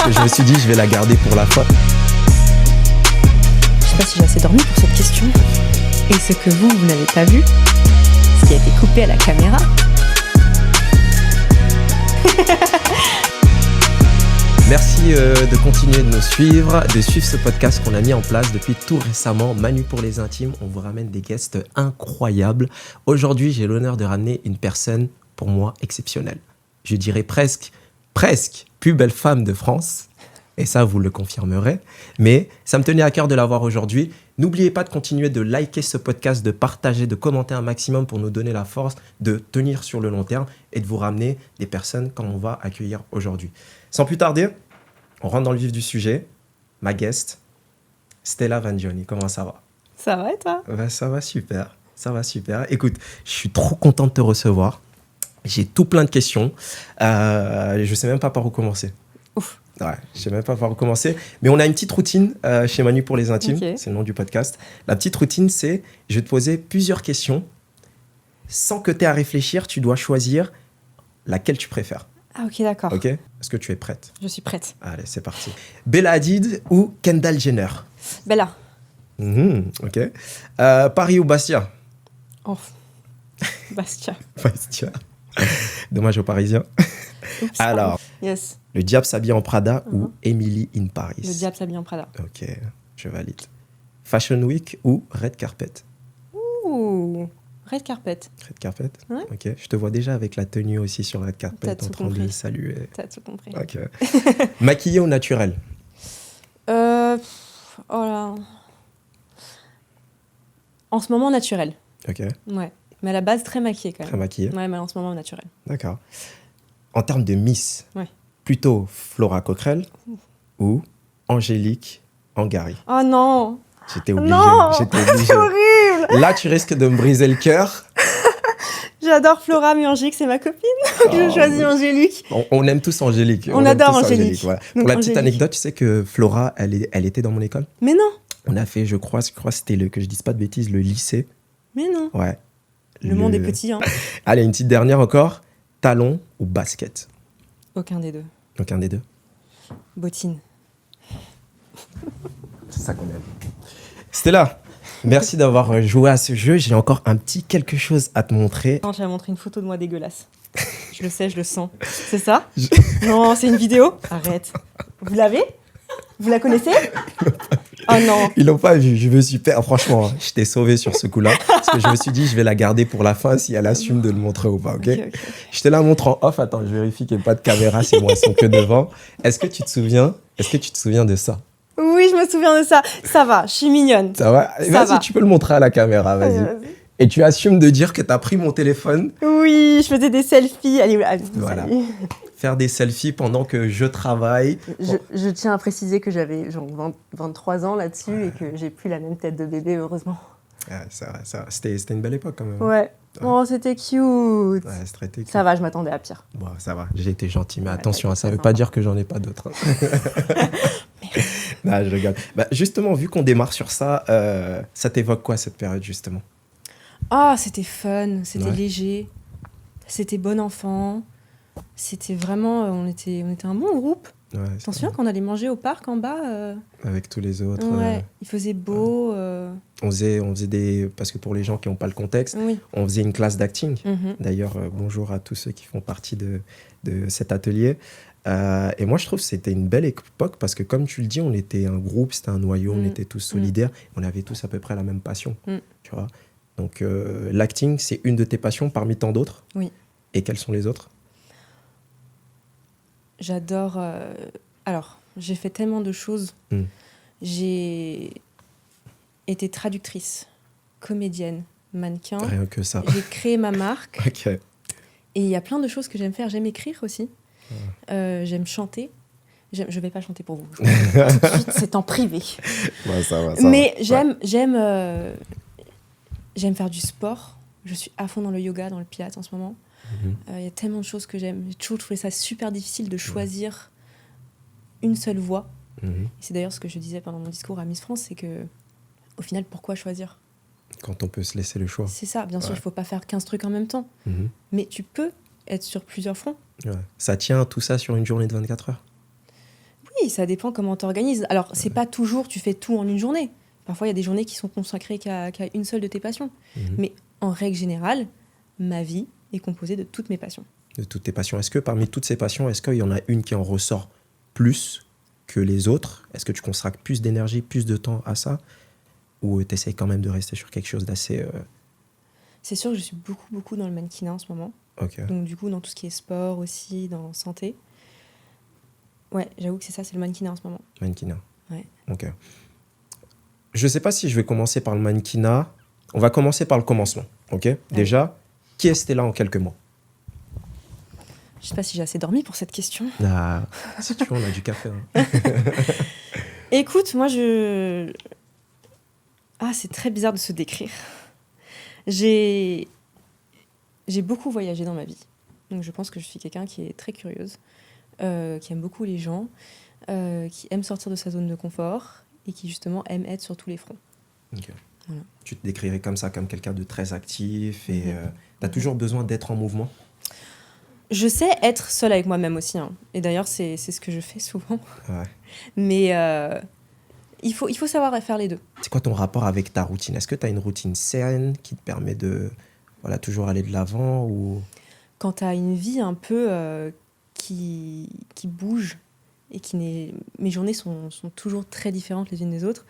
Parce que je me suis dit, je vais la garder pour la fin. Je sais pas si j'ai assez dormi pour cette question. Et ce que vous n'avez pas vu, ce qui a été coupé à la caméra. Merci de continuer de nous suivre, de suivre ce podcast qu'on a mis en place depuis tout récemment. Manu pour les intimes, on vous ramène des guests incroyables. Aujourd'hui, j'ai l'honneur de ramener une personne, pour moi, exceptionnelle. Je dirais presque plus belle femme de France. Et ça, vous le confirmerez. Mais ça me tenait à cœur de l'avoir aujourd'hui. N'oubliez pas de continuer de liker ce podcast, de partager, de commenter un maximum pour nous donner la force de tenir sur le long terme et de vous ramener des personnes comme on va accueillir aujourd'hui. Sans plus tarder, on rentre dans le vif du sujet. Ma guest, Stella Vangioni. Comment ça va? Ça va et toi? Ça va super. Ça va super. Écoute, je suis trop content de te recevoir. J'ai tout plein de questions. Je ne sais même pas par où commencer. Ouf. Ouais, je ne sais même pas par où commencer. Mais on a une petite routine chez Manu pour les intimes. Okay. C'est le nom du podcast. La petite routine, c'est je vais te poser plusieurs questions. Sans que tu aies à réfléchir, tu dois choisir laquelle tu préfères. Ah ok, d'accord. Ok? Est-ce que tu es prête? Je suis prête. Allez, c'est parti. Bella Hadid ou Kendall Jenner? Bella. Ok. Paris ou Bastia? Oh. Bastia. Bastia. Dommage aux Parisiens. Oups, Alors, yes. Le diable s'habille en Prada ou Emily in Paris? Le diable s'habille en Prada. Ok, je valide. Fashion Week ou Red Carpet? Ouh. Red carpet. Red Carpet? Ouais. Ok, je te vois déjà avec la tenue aussi sur Red Carpet T'as en tout train de compris. saluer. T'as tout compris. Ok. Maquillé ou naturel? Oh là. En ce moment, naturel. Ok, Ouais. Mais à la base, très maquillée quand très même. maquillé. Ouais, mais en ce moment, naturel. D'accord. En termes de Miss, Ouais. plutôt Flora Coquerel ou Angélique Angari? Oh non. J'étais obligé. Non. J'étais obligé. C'est horrible. Là, tu risques de me briser le cœur. J'adore Flora, mais Angélique, c'est ma copine. Donc je choisis Angélique. On aime tous Angélique. On aime adore tous Angélique. Voilà. Donc, Pour la petite Angélique. anecdote, tu sais que Flora, elle était dans mon école. Mais non. On a fait, je crois c'était que je dise pas de bêtises, le lycée. Mais non. Ouais. Le monde est petit, hein. Allez, une petite dernière encore. Talon ou basket? Aucun des deux. Aucun des deux. Bottine. C'est ça qu'on aime. Stella, merci d'avoir joué à ce jeu. J'ai encore un petit quelque chose à te montrer. Non, je vais montrer une photo de moi dégueulasse. Je le sais, je le sens. C'est ça? Non, c'est une vidéo. Arrête. Vous l'avez? Vous la connaissez? Oh non. Ils l'ont pas vu. Je me suis franchement, hein, je t'ai sauvé sur ce coup-là. Parce que je me suis dit, je vais la garder pour la fin si elle assume de le montrer ou pas. Ok. Je te la montre en off. Attends, je vérifie qu'il n'y ait pas de caméra. C'est moi, ils sont que devant. Est-ce que tu te souviens de ça? Oui, je me souviens de ça. Ça va, je suis mignonne. Ça va? Ça Vas-y, va. tu peux le montrer à la caméra. Vas-y. Et tu assumes de dire que tu as pris mon téléphone. Oui, je faisais des selfies. Allez, Voilà. salut. Faire des selfies pendant que je travaille. Je tiens à préciser que j'avais genre 23 ans là-dessus et que j'ai plus la même tête de bébé, heureusement. Ouais, c'était une belle époque quand même. Ouais. Oh, c'était cute. Ouais, c'était cute. Ça va, je m'attendais à pire. Bon, ça va, j'ai été gentil, mais Ouais, attention, t'as ça été ne veut très pas sympa. dire que j'en ai pas d'autres. Hein. Non, je regarde. Bah, justement, vu qu'on démarre sur ça, ça t'évoque quoi cette période justement? Ah, c'était fun, c'était Ouais. léger, c'était bon enfant. C'était vraiment, on était un bon groupe. Ouais, T'en souviens quand on allait manger au parc en bas avec tous les autres. Ouais, il faisait beau. On faisait des. Parce que pour les gens qui n'ont pas le contexte, Oui. on faisait une classe d'acting. Mhm. D'ailleurs, bonjour à tous ceux qui font partie de cet atelier. Et moi, je trouve que c'était une belle époque parce que, comme tu le dis, on était un groupe, c'était un noyau, on était tous solidaires, on avait tous à peu près la même passion. Tu vois. Donc, l'acting, c'est une de tes passions parmi tant d'autres. Oui. Et quelles sont les autres? J'adore. Alors, j'ai fait tellement de choses. J'ai été traductrice, comédienne, mannequin. Rien que ça. J'ai créé ma marque. Ok. Et il y a plein de choses que j'aime faire. J'aime écrire aussi. J'aime chanter. Je ne vais pas chanter pour vous. Tout de suite, c'est en privé. Ouais, ça va. Mais va. j'aime faire du sport. Je suis à fond dans le yoga, dans le pilates en ce moment. Il y a tellement de choses que j'aime. J'ai toujours trouvé ça super difficile de choisir une seule voie. Et c'est d'ailleurs ce que je disais pendant mon discours à Miss France, c'est que au final, pourquoi choisir? Quand on peut se laisser le choix. C'est ça, bien sûr, il ne faut pas faire 15 trucs en même temps. Mais tu peux être sur plusieurs fronts. Ouais. Ça tient tout ça sur une journée de 24 heures? Oui, ça dépend comment tu organises. Alors, c'est pas toujours tu fais tout en une journée. Parfois, il y a des journées qui sont consacrées qu'à une seule de tes passions. Mais en règle générale, ma vie est composée de toutes mes passions. De toutes tes passions. Est-ce que parmi toutes ces passions, est-ce qu'il y en a une qui en ressort plus que les autres? Est-ce que tu consacres plus d'énergie, plus de temps à ça? Ou tu essayes quand même de rester sur quelque chose d'assez... C'est sûr que je suis beaucoup dans le mannequinat en ce moment. Ok. Donc du coup, dans tout ce qui est sport aussi, dans santé. Ouais, j'avoue que c'est ça, c'est le mannequinat en ce moment. Mannequinat. Ouais. Ok. Je ne sais pas si je vais commencer par le mannequinat. On va commencer par le commencement. Ok. Déjà, qui est Stella en quelques mots? Je ne sais pas si j'ai assez dormi pour cette question. Ah, si tu veux, on a du café. Hein. Écoute, moi Ah, c'est très bizarre de se décrire. J'ai beaucoup voyagé dans ma vie. Donc je pense que je suis quelqu'un qui est très curieuse, qui aime beaucoup les gens, qui aime sortir de sa zone de confort et qui justement aime être sur tous les fronts. Okay. Voilà. Tu te décrirais comme ça, comme quelqu'un de très actif et tu as toujours besoin d'être en mouvement? Je sais être seule avec moi-même aussi. Hein. Et d'ailleurs, c'est ce que je fais souvent. Ouais. Mais il faut savoir faire les deux. C'est quoi ton rapport avec ta routine? Est-ce que tu as une routine saine qui te permet de toujours aller de l'avant ou... Quand tu as une vie un peu qui bouge et qui n'est... Mes journées sont toujours très différentes les unes des autres.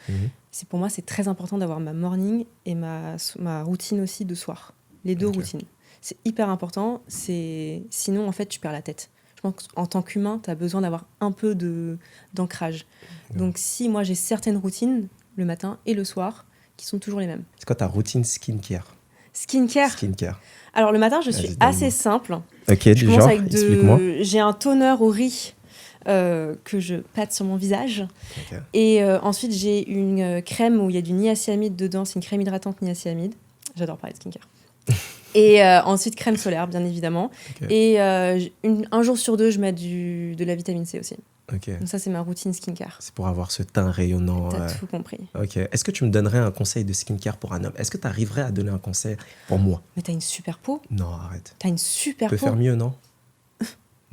Pour moi, c'est très important d'avoir ma morning et ma routine aussi de soir. Les deux routines. C'est hyper important. Sinon, en fait, tu perds la tête. Je pense qu'en tant qu'humain, tu as besoin d'avoir un peu d'ancrage. Donc, si moi, j'ai certaines routines, le matin et le soir, qui sont toujours les mêmes. C'est quoi ta routine skincare? Skincare. Alors, le matin, je suis assez simple. Ok, je commence avec explique-moi. J'ai un toner au riz que je pâte sur mon visage. Okay. Et ensuite, j'ai une crème où il y a du niacinamide dedans. C'est une crème hydratante niacinamide. J'adore parler de skincare. Et ensuite, crème solaire, bien évidemment. Okay. Et un jour sur deux, je mets de la vitamine C aussi. Okay. Donc ça, c'est ma routine skincare. C'est pour avoir ce teint rayonnant. T'as tout compris. Ok. Est-ce que tu me donnerais un conseil de skincare pour un homme? Est-ce que tu arriverais à donner un conseil pour moi? Mais t'as une super peau. Non, arrête. T'as une super peau. Tu peux faire mieux, non?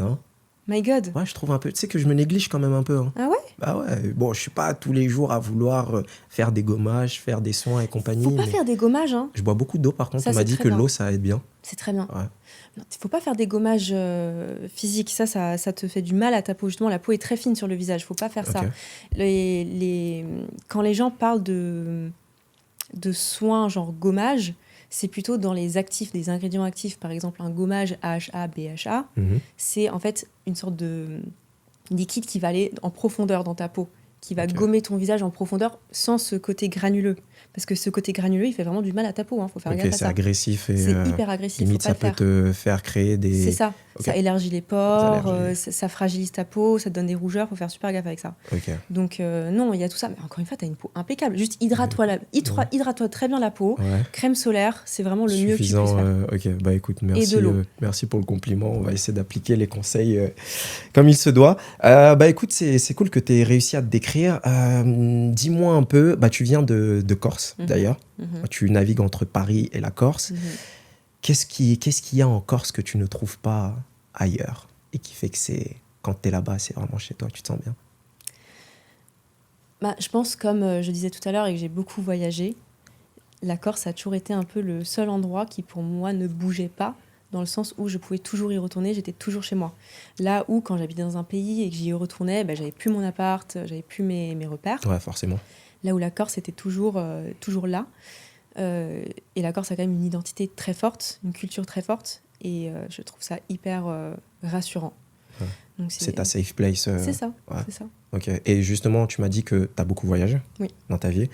Non? My God. Ouais, je trouve un peu... Tu sais que je me néglige quand même un peu. Hein. Ah ouais? Bah ouais. Bon, je suis pas tous les jours à vouloir faire des gommages, faire des soins et compagnie. Faut pas faire des gommages, hein. Je bois beaucoup d'eau, par contre. Ça, on m'a dit que l'eau, ça aide bien. C'est très bien. Ouais. Non, faut pas faire des gommages physiques. Ça te fait du mal à ta peau. Justement, la peau est très fine sur le visage. Faut pas faire ça. Quand les gens parlent de soins genre gommage, c'est plutôt dans les actifs, des ingrédients actifs. Par exemple, un gommage AHA, BHA, c'est en fait une sorte de liquide qui va aller en profondeur dans ta peau, qui va gommer ton visage en profondeur sans ce côté granuleux. Parce que ce côté granuleux, il fait vraiment du mal à ta peau. Faut faire gaffe à ça. C'est agressif. C'est hyper agressif. Limite, ça peut te faire créer des... C'est ça. Ça élargit les pores, ça fragilise ta peau, ça te donne des rougeurs. Faut faire super gaffe avec ça. Donc, non, il y a tout ça. Mais encore une fois, tu as une peau impeccable. Juste hydrate-toi très bien la peau. Crème solaire, c'est vraiment le mieux que tu puisses faire. Ok, bah écoute, merci. Et de l'eau. Merci pour le compliment. On va essayer d'appliquer les conseils comme il se doit. Bah écoute, c'est cool que tu aies réussi à te décrire. Dis-moi un peu, tu viens de Corse. D'ailleurs, tu navigues entre Paris et la Corse. Qu'est-ce qu'il y a en Corse que tu ne trouves pas ailleurs et qui fait que quand tu es là-bas, c'est vraiment chez toi, tu te sens bien? Je pense, comme je disais tout à l'heure et que j'ai beaucoup voyagé, la Corse a toujours été un peu le seul endroit qui pour moi ne bougeait pas, dans le sens où je pouvais toujours y retourner, j'étais toujours chez moi. Là où, quand j'habitais dans un pays et que j'y retournais, j'avais plus mon appart, j'avais plus mes repères. Ouais, forcément. Là où la Corse était toujours là. Et la Corse a quand même une identité très forte, une culture très forte. Et je trouve ça hyper rassurant. Ouais. Donc c'est ta safe place. C'est ça, ouais. C'est ça. Ok. Et justement, tu m'as dit que tu as beaucoup voyagé dans ta vie,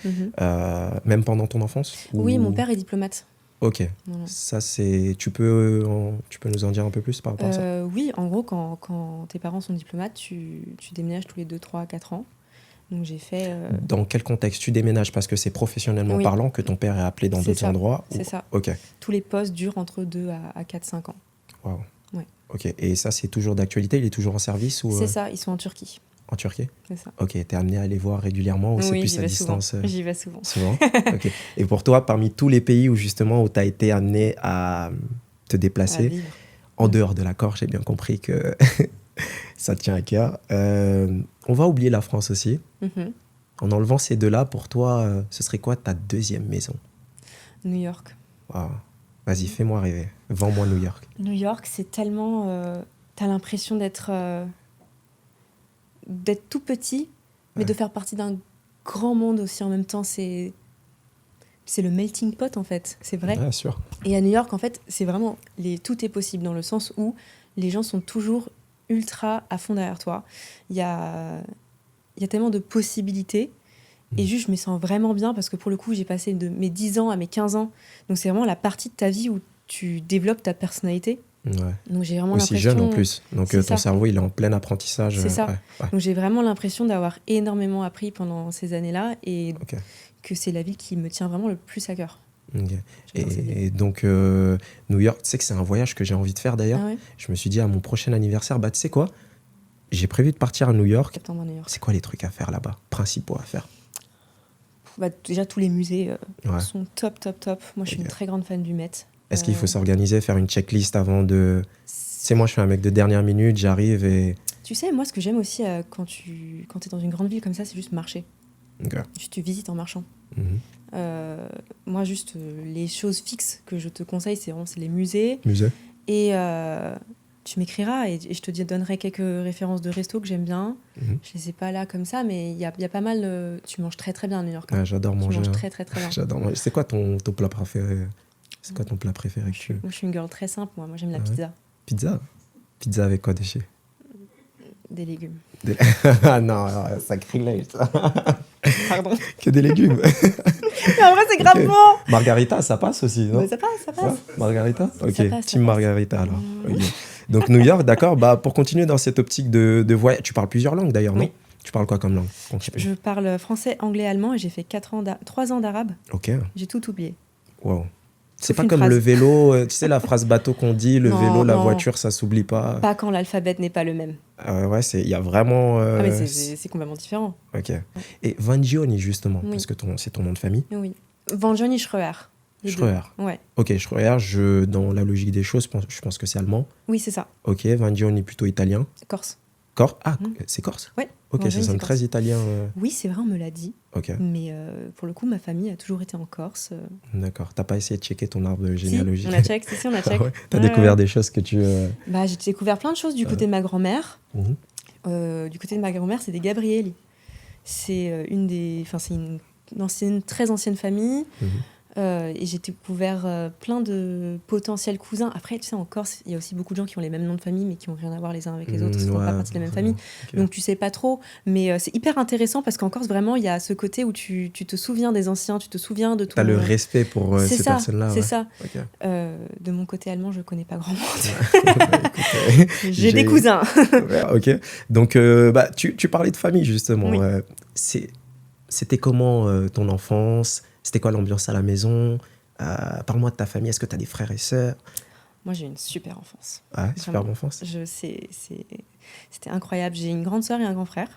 même pendant ton enfance? Oui, mon père est diplomate. Ok. Voilà. Ça, tu peux nous en dire un peu plus par rapport à ça? Oui, en gros, quand tes parents sont diplomates, tu déménages tous les 2, 3, 4 ans. Donc j'ai fait... Dans quel contexte tu déménages? Parce que c'est professionnellement parlant que ton père est appelé dans d'autres endroits? C'est ça. Ok. Tous les postes durent entre 2 à 4-5 ans. Waouh. Ouais. Ok. Et ça, c'est toujours d'actualité? Il est toujours en service ou... C'est ça, ils sont en Turquie. En Turquie? C'est ça. Ok. T'es amené à les voir régulièrement ou c'est plus à distance? J'y vais souvent. Souvent? Ok. Et pour toi, parmi tous les pays où tu as été amené à te déplacer, en dehors de la Corse, j'ai bien compris que... Ça te tient à cœur. On va oublier la France aussi. En enlevant ces deux-là, pour toi, ce serait quoi ta deuxième maison? New York. Wow. Vas-y, fais-moi rêver. Vends-moi New York. New York, c'est tellement... t'as l'impression d'être tout petit, mais de faire partie d'un grand monde aussi en même temps. C'est le melting pot, en fait. C'est vrai. Bien sûr. Et à New York, en fait, c'est vraiment... tout est possible, dans le sens où les gens sont toujours ultra à fond derrière toi. Il y a tellement de possibilités. Et juste, je me sens vraiment bien parce que pour le coup, j'ai passé de mes 10 ans à mes 15 ans. Donc, c'est vraiment la partie de ta vie où tu développes ta personnalité. Ouais. Donc, j'ai vraiment aussi jeune en plus. Donc, ton cerveau, il est en plein apprentissage. C'est ça. Ouais. Donc, j'ai vraiment l'impression d'avoir énormément appris pendant ces années-là et que c'est la ville qui me tient vraiment le plus à cœur. Okay. Et donc, New York, tu sais que c'est un voyage que j'ai envie de faire d'ailleurs. Ah ouais. Je me suis dit à mon prochain anniversaire, tu sais quoi? J'ai prévu de partir à New York. C'est quoi les trucs à faire là-bas? Principaux à faire? Déjà, tous les musées sont top. Moi, je suis une très grande fan du Met. Est-ce qu'il faut s'organiser, faire une checklist avant de... Tu sais, moi, je suis un mec de dernière minute, j'arrive et... Tu sais, moi, ce que j'aime aussi quand t'es dans une grande ville comme ça, c'est juste marcher. Juste tu visites en marchant. Moi, juste les choses fixes que je te conseille, c'est les musées. Et tu m'écriras et je te donnerai quelques références de resto que j'aime bien. Je les ai pas là comme ça, mais il y a pas mal... Tu manges très très bien à New York. Ah, j'adore manger. Tu manges très très bien. J'adore manger. C'est quoi ton plat préféré? C'est quoi ton plat préféré que tu... Moi, je suis une girl très simple. Moi j'aime la pizza. Pizza avec quoi dessus? Des légumes. Ah non, sacrilège. Pardon. Que des légumes. Mais en vrai, c'est grave bon. Margarita, ça passe aussi, non? Mais ça passe. Ouais, Margarita? Ok, ça passe, team Margarita alors. Okay. Donc New York, d'accord. Pour continuer dans cette optique de voyage, tu parles plusieurs langues d'ailleurs, non? Tu parles quoi comme langue? Je parle français, anglais, allemand et j'ai fait 3 ans d'arabe. Ok. J'ai tout oublié. Wow. C'est pas comme le vélo, tu sais la phrase bateau qu'on dit, le vélo, la voiture, ça s'oublie pas. Pas quand l'alphabet n'est pas le même. Ouais, il y a vraiment... mais c'est complètement différent. Ok. Et Vangioni, justement, parce que c'est ton nom de famille. Oui. Vangioni Schreuer. Schreuer. Ouais. Ok, Schreuer, dans la logique des choses, je pense que c'est allemand. Oui, c'est ça. Ok, Vangioni plutôt italien. Corse. Ah, c'est corse? Ouais. Ok, ça sonne très italien. Oui, c'est vrai, on me l'a dit. Ok. Mais pour le coup, ma famille a toujours été en Corse. D'accord. T'as pas essayé de checker ton arbre généalogique? Si, on a check. Si, on a check. T'as découvert des choses que tu... J'ai découvert plein de choses du côté de ma grand-mère. Du côté de ma grand-mère, c'est des Gabrielli. C'est c'est une très ancienne famille. Et j'ai découvert plein de potentiels cousins. Après, tu sais, en Corse, il y a aussi beaucoup de gens qui ont les mêmes noms de famille, mais qui n'ont rien à voir les uns avec les autres, qui ne font pas partie de la même famille. Okay. Donc, tu sais pas trop. Mais c'est hyper intéressant parce qu'en Corse, vraiment, il y a ce côté où tu te souviens des anciens, tu te souviens de tout. Tu as le respect pour ces personnes-là. C'est ça. Okay. De mon côté allemand, je ne connais pas grand monde. J'ai des cousins. Ok. Donc, tu parlais de famille, justement. Oui. C'était comment ton enfance? C'était quoi l'ambiance à la maison? Parle-moi de ta famille. Est-ce que tu as des frères et sœurs? Moi, j'ai eu une super enfance. Ah, super enfance. C'était incroyable. J'ai une grande sœur et un grand frère.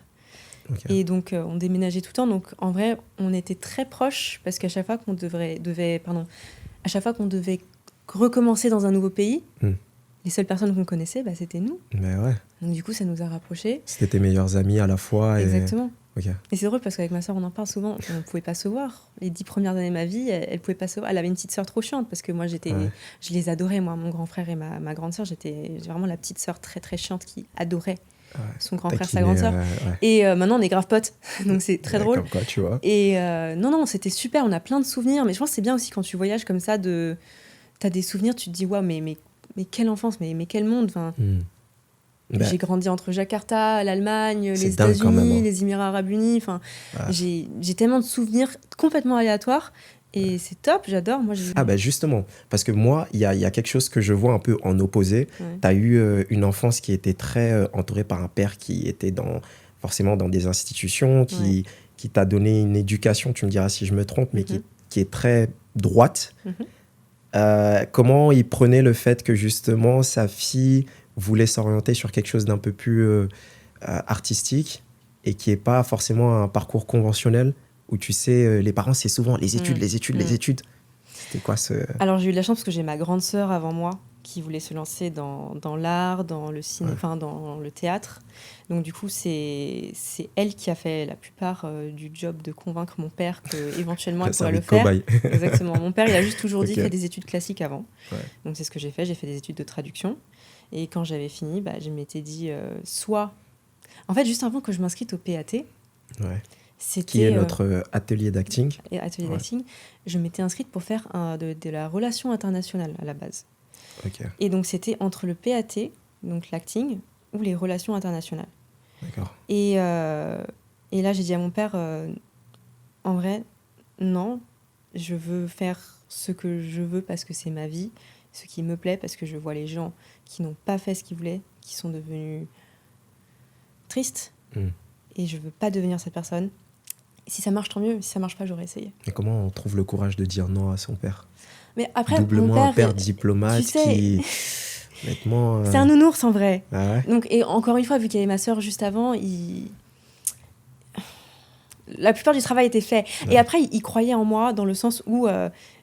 Okay. Et donc, on déménageait tout le temps. Donc, en vrai, on était très proches parce qu'à chaque fois qu'on devait recommencer dans un nouveau pays, les seules personnes qu'on connaissait, c'était nous. Mais ouais. Donc, du coup, ça nous a rapprochés. C'était tes meilleurs amis à la fois. Exactement. Okay. Et c'est drôle parce qu'avec ma sœur, on en parle souvent. On ne pouvait pas se voir. Les 10 premières années de ma vie, elle pouvait pas se voir. Elle avait une petite sœur trop chiante parce que moi, je les adorais. Moi, mon grand frère et ma grande sœur, j'étais vraiment la petite sœur très très chiante qui adorait son grand frère, sa grande sœur. Et maintenant, on est grave potes. Donc c'est très drôle. Comme quoi, tu vois. Et non, c'était super. On a plein de souvenirs. Mais je pense que c'est bien aussi quand tu voyages comme ça. T'as des souvenirs, tu te dis, waouh, mais quelle enfance, mais quel monde. Enfin, j'ai grandi entre Jakarta, l'Allemagne, les États-Unis, les Émirats Arabes Unis. Enfin, j'ai tellement de souvenirs complètement aléatoires. Et c'est top, j'adore. Moi, justement, parce que moi, il y a quelque chose que je vois un peu en opposé. Tu as eu une enfance qui était très entourée par un père qui était forcément dans des institutions, qui t'a donné une éducation, tu me diras si je me trompe, mais qui est très droite. Comment il prenait le fait que justement sa fille voulait s'orienter sur quelque chose d'un peu plus artistique et qui n'est pas forcément un parcours conventionnel où tu sais, les parents, c'est souvent les études, les études. C'était quoi ce... Alors, j'ai eu de la chance parce que j'ai ma grande sœur avant moi qui voulait se lancer dans l'art, dans le ciné, dans le théâtre. Donc du coup, c'est elle qui a fait la plupart du job de convaincre mon père qu'éventuellement elle pourrait le faire. Exactement. Mon père, il a juste toujours dit fais des études classiques avant. Ouais. Donc c'est ce que j'ai fait. J'ai fait des études de traduction. Et quand j'avais fini, je m'étais dit soit... En fait, juste avant que je m'inscrite au PAT, qui est notre atelier d'acting. Atelier d'acting, je m'étais inscrite pour faire de la relation internationale à la base. Okay. Et donc c'était entre le PAT, donc l'acting, ou les relations internationales. D'accord. Et là j'ai dit à mon père, en vrai, non, je veux faire ce que je veux parce que c'est ma vie, ce qui me plaît parce que je vois les gens qui n'ont pas fait ce qu'ils voulaient, qui sont devenus tristes, et je veux pas devenir cette personne. Si ça marche, tant mieux. Si ça marche pas, j'aurais essayé. Et comment on trouve le courage de dire non à son père ? Mais après, doublement mon un père diplomate qui... Honnêtement, c'est un nounours en vrai. Ah ouais. Donc, et encore une fois, vu qu'il y avait ma sœur juste avant, la plupart du travail était fait. Ouais. Et après, il croyait en moi dans le sens où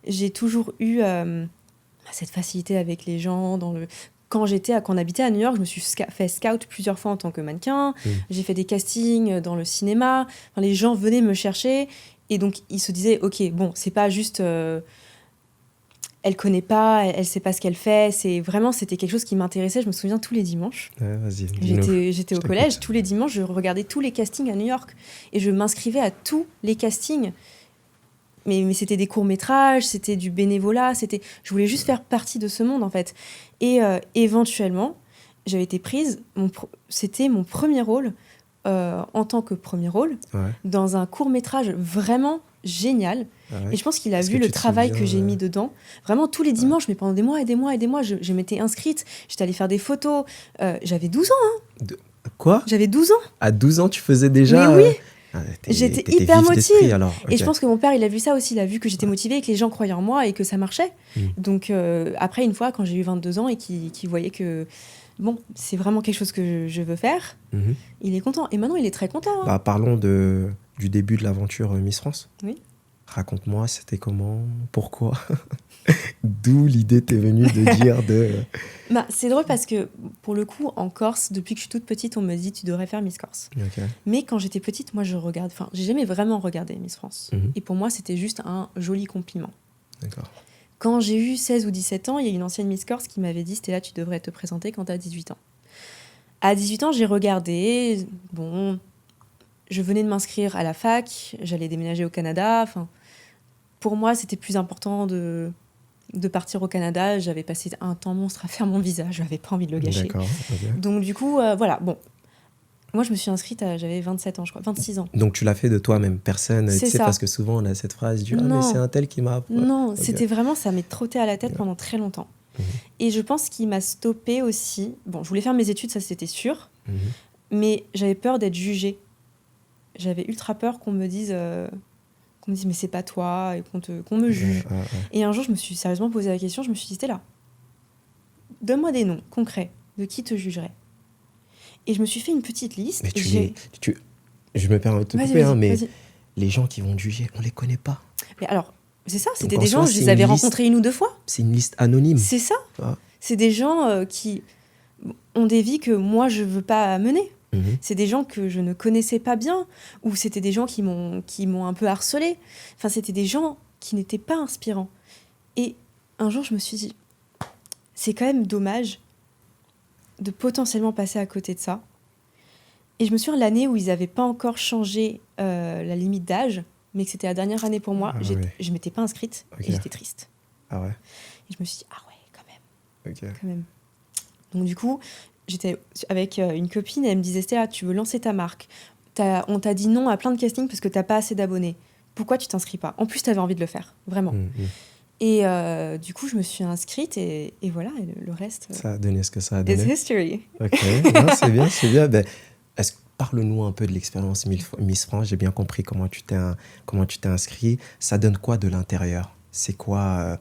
j'ai toujours eu cette facilité avec les gens. Quand on habitait à New York, je me suis fait scout plusieurs fois en tant que mannequin. J'ai fait des castings dans le cinéma. Enfin, les gens venaient me chercher. Et donc, ils se disaient, OK, bon, c'est pas juste... elle connaît pas, elle sait pas ce qu'elle fait. C'était quelque chose qui m'intéressait. Je me souviens tous les dimanches. Vas-y, j'étais au collège. Tous les dimanches, je regardais tous les castings à New York. Et je m'inscrivais à tous les castings. Mais c'était des courts-métrages, c'était du bénévolat. Je voulais juste faire partie de ce monde, en fait. Et éventuellement, j'avais été prise. C'était mon premier rôle, en tant que premier rôle, dans un court-métrage vraiment génial. Et je pense qu'il a vu le travail que j'ai mis dedans. Vraiment, tous les dimanches, mais pendant des mois et des mois et des mois, je m'étais inscrite. J'étais allée faire des photos. J'avais 12 ans. Quoi ? J'avais 12 ans. À 12 ans, tu faisais déjà... Mais oui. J'étais hyper motivée. Alors. Okay. Et je pense que mon père, il a vu ça aussi. Il a vu que j'étais motivée et que les gens croyaient en moi et que ça marchait. Donc, après, une fois, quand j'ai eu 22 ans et qu'il voyait que... Bon, c'est vraiment quelque chose que je veux faire. Il est content. Et maintenant, il est très content. Hein. Parlons du début de l'aventure Miss France. Oui. Raconte-moi, c'était comment ? Pourquoi ? D'où l'idée t'est venue de dire de... C'est drôle parce que, pour le coup, en Corse, depuis que je suis toute petite, on me dit « tu devrais faire Miss Corse ». Mais quand j'étais petite, moi, j'ai jamais vraiment regardé Miss France. Et pour moi, c'était juste un joli compliment. D'accord. Quand j'ai eu 16 ou 17 ans, il y a une ancienne Miss Corse qui m'avait dit « Stella, tu devrais te présenter quand t'as 18 ans ». À 18 ans, j'ai regardé. Bon, je venais de m'inscrire à la fac, j'allais déménager au Canada. Enfin, pour moi, c'était plus important de partir au Canada. J'avais passé un temps monstre à faire mon visa, je n'avais pas envie de le gâcher. D'accord, okay. Donc du coup, voilà, bon. Moi, je me suis inscrite, j'avais 27 ans, je crois, 26 ans. Donc tu l'as fait de toi-même, personne, c'est ça. Parce que souvent on a cette phrase du « Ah, mais c'est un tel qui m'a... » Non, c'était vraiment, ça m'est trotté à la tête pendant très longtemps. Et je pense qu'il m'a stoppée aussi. Bon, je voulais faire mes études, ça c'était sûr, mais j'avais peur d'être jugée. J'avais ultra peur qu'on me dise mais c'est pas toi, et qu'on me juge. Et un jour, je me suis sérieusement posé la question, je me suis dit, Stella, donne-moi des noms concrets de qui te jugerait. Et je me suis fait une petite liste. Mais je me permets de te couper, mais les gens qui vont te juger, on les connaît pas. Mais alors, c'est ça, c'était des gens, je les avais rencontrés 1 ou 2 fois. C'est une liste anonyme. C'est ça. C'est des gens qui ont des vies que moi, je veux pas mener. C'est des gens que je ne connaissais pas bien, ou c'était des gens qui m'ont un peu harcelée. Enfin, c'était des gens qui n'étaient pas inspirants. Et un jour, je me suis dit, c'est quand même dommage de potentiellement passer à côté de ça. Et je me souviens l'année où ils n'avaient pas encore changé la limite d'âge, mais que c'était la dernière année pour moi, je ne m'étais pas inscrite et j'étais triste. Ah ouais. Et je me suis dit, ah ouais, quand même. Okay. Quand même. Donc du coup, j'étais avec une copine et elle me disait, Stella, tu veux lancer ta marque. On t'a dit non à plein de castings parce que tu n'as pas assez d'abonnés. Pourquoi tu t'inscris pas ? En plus, tu avais envie de le faire, vraiment. Et du coup, je me suis inscrite et voilà, et le reste... Ça a donné ce que ça a donné. It's history. Ok, non, c'est bien, c'est bien. Ben, parle-nous un peu de l'expérience Miss France. J'ai bien compris comment tu t'es inscrit. Ça donne quoi de l'intérieur ? C'est quoi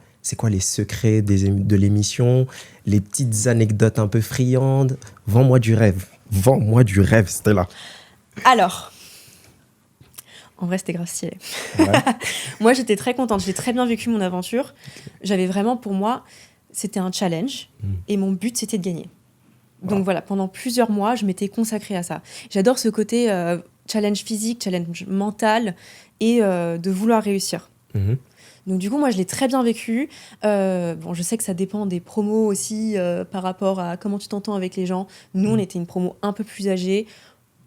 les secrets de l'émission ? Les petites anecdotes un peu friandes ? Vends-moi du rêve. Vends-moi du rêve, Stella. Alors, en vrai, c'était grave stylé. Ouais. Moi, j'étais très contente. J'ai très bien vécu mon aventure. J'avais vraiment, pour moi, c'était un challenge et mon but, c'était de gagner. Donc voilà, pendant plusieurs mois, je m'étais consacrée à ça. J'adore ce côté challenge physique, challenge mental et de vouloir réussir. Donc du coup, moi, je l'ai très bien vécu. Je sais que ça dépend des promos aussi par rapport à comment tu t'entends avec les gens. Nous, on était une promo un peu plus âgée.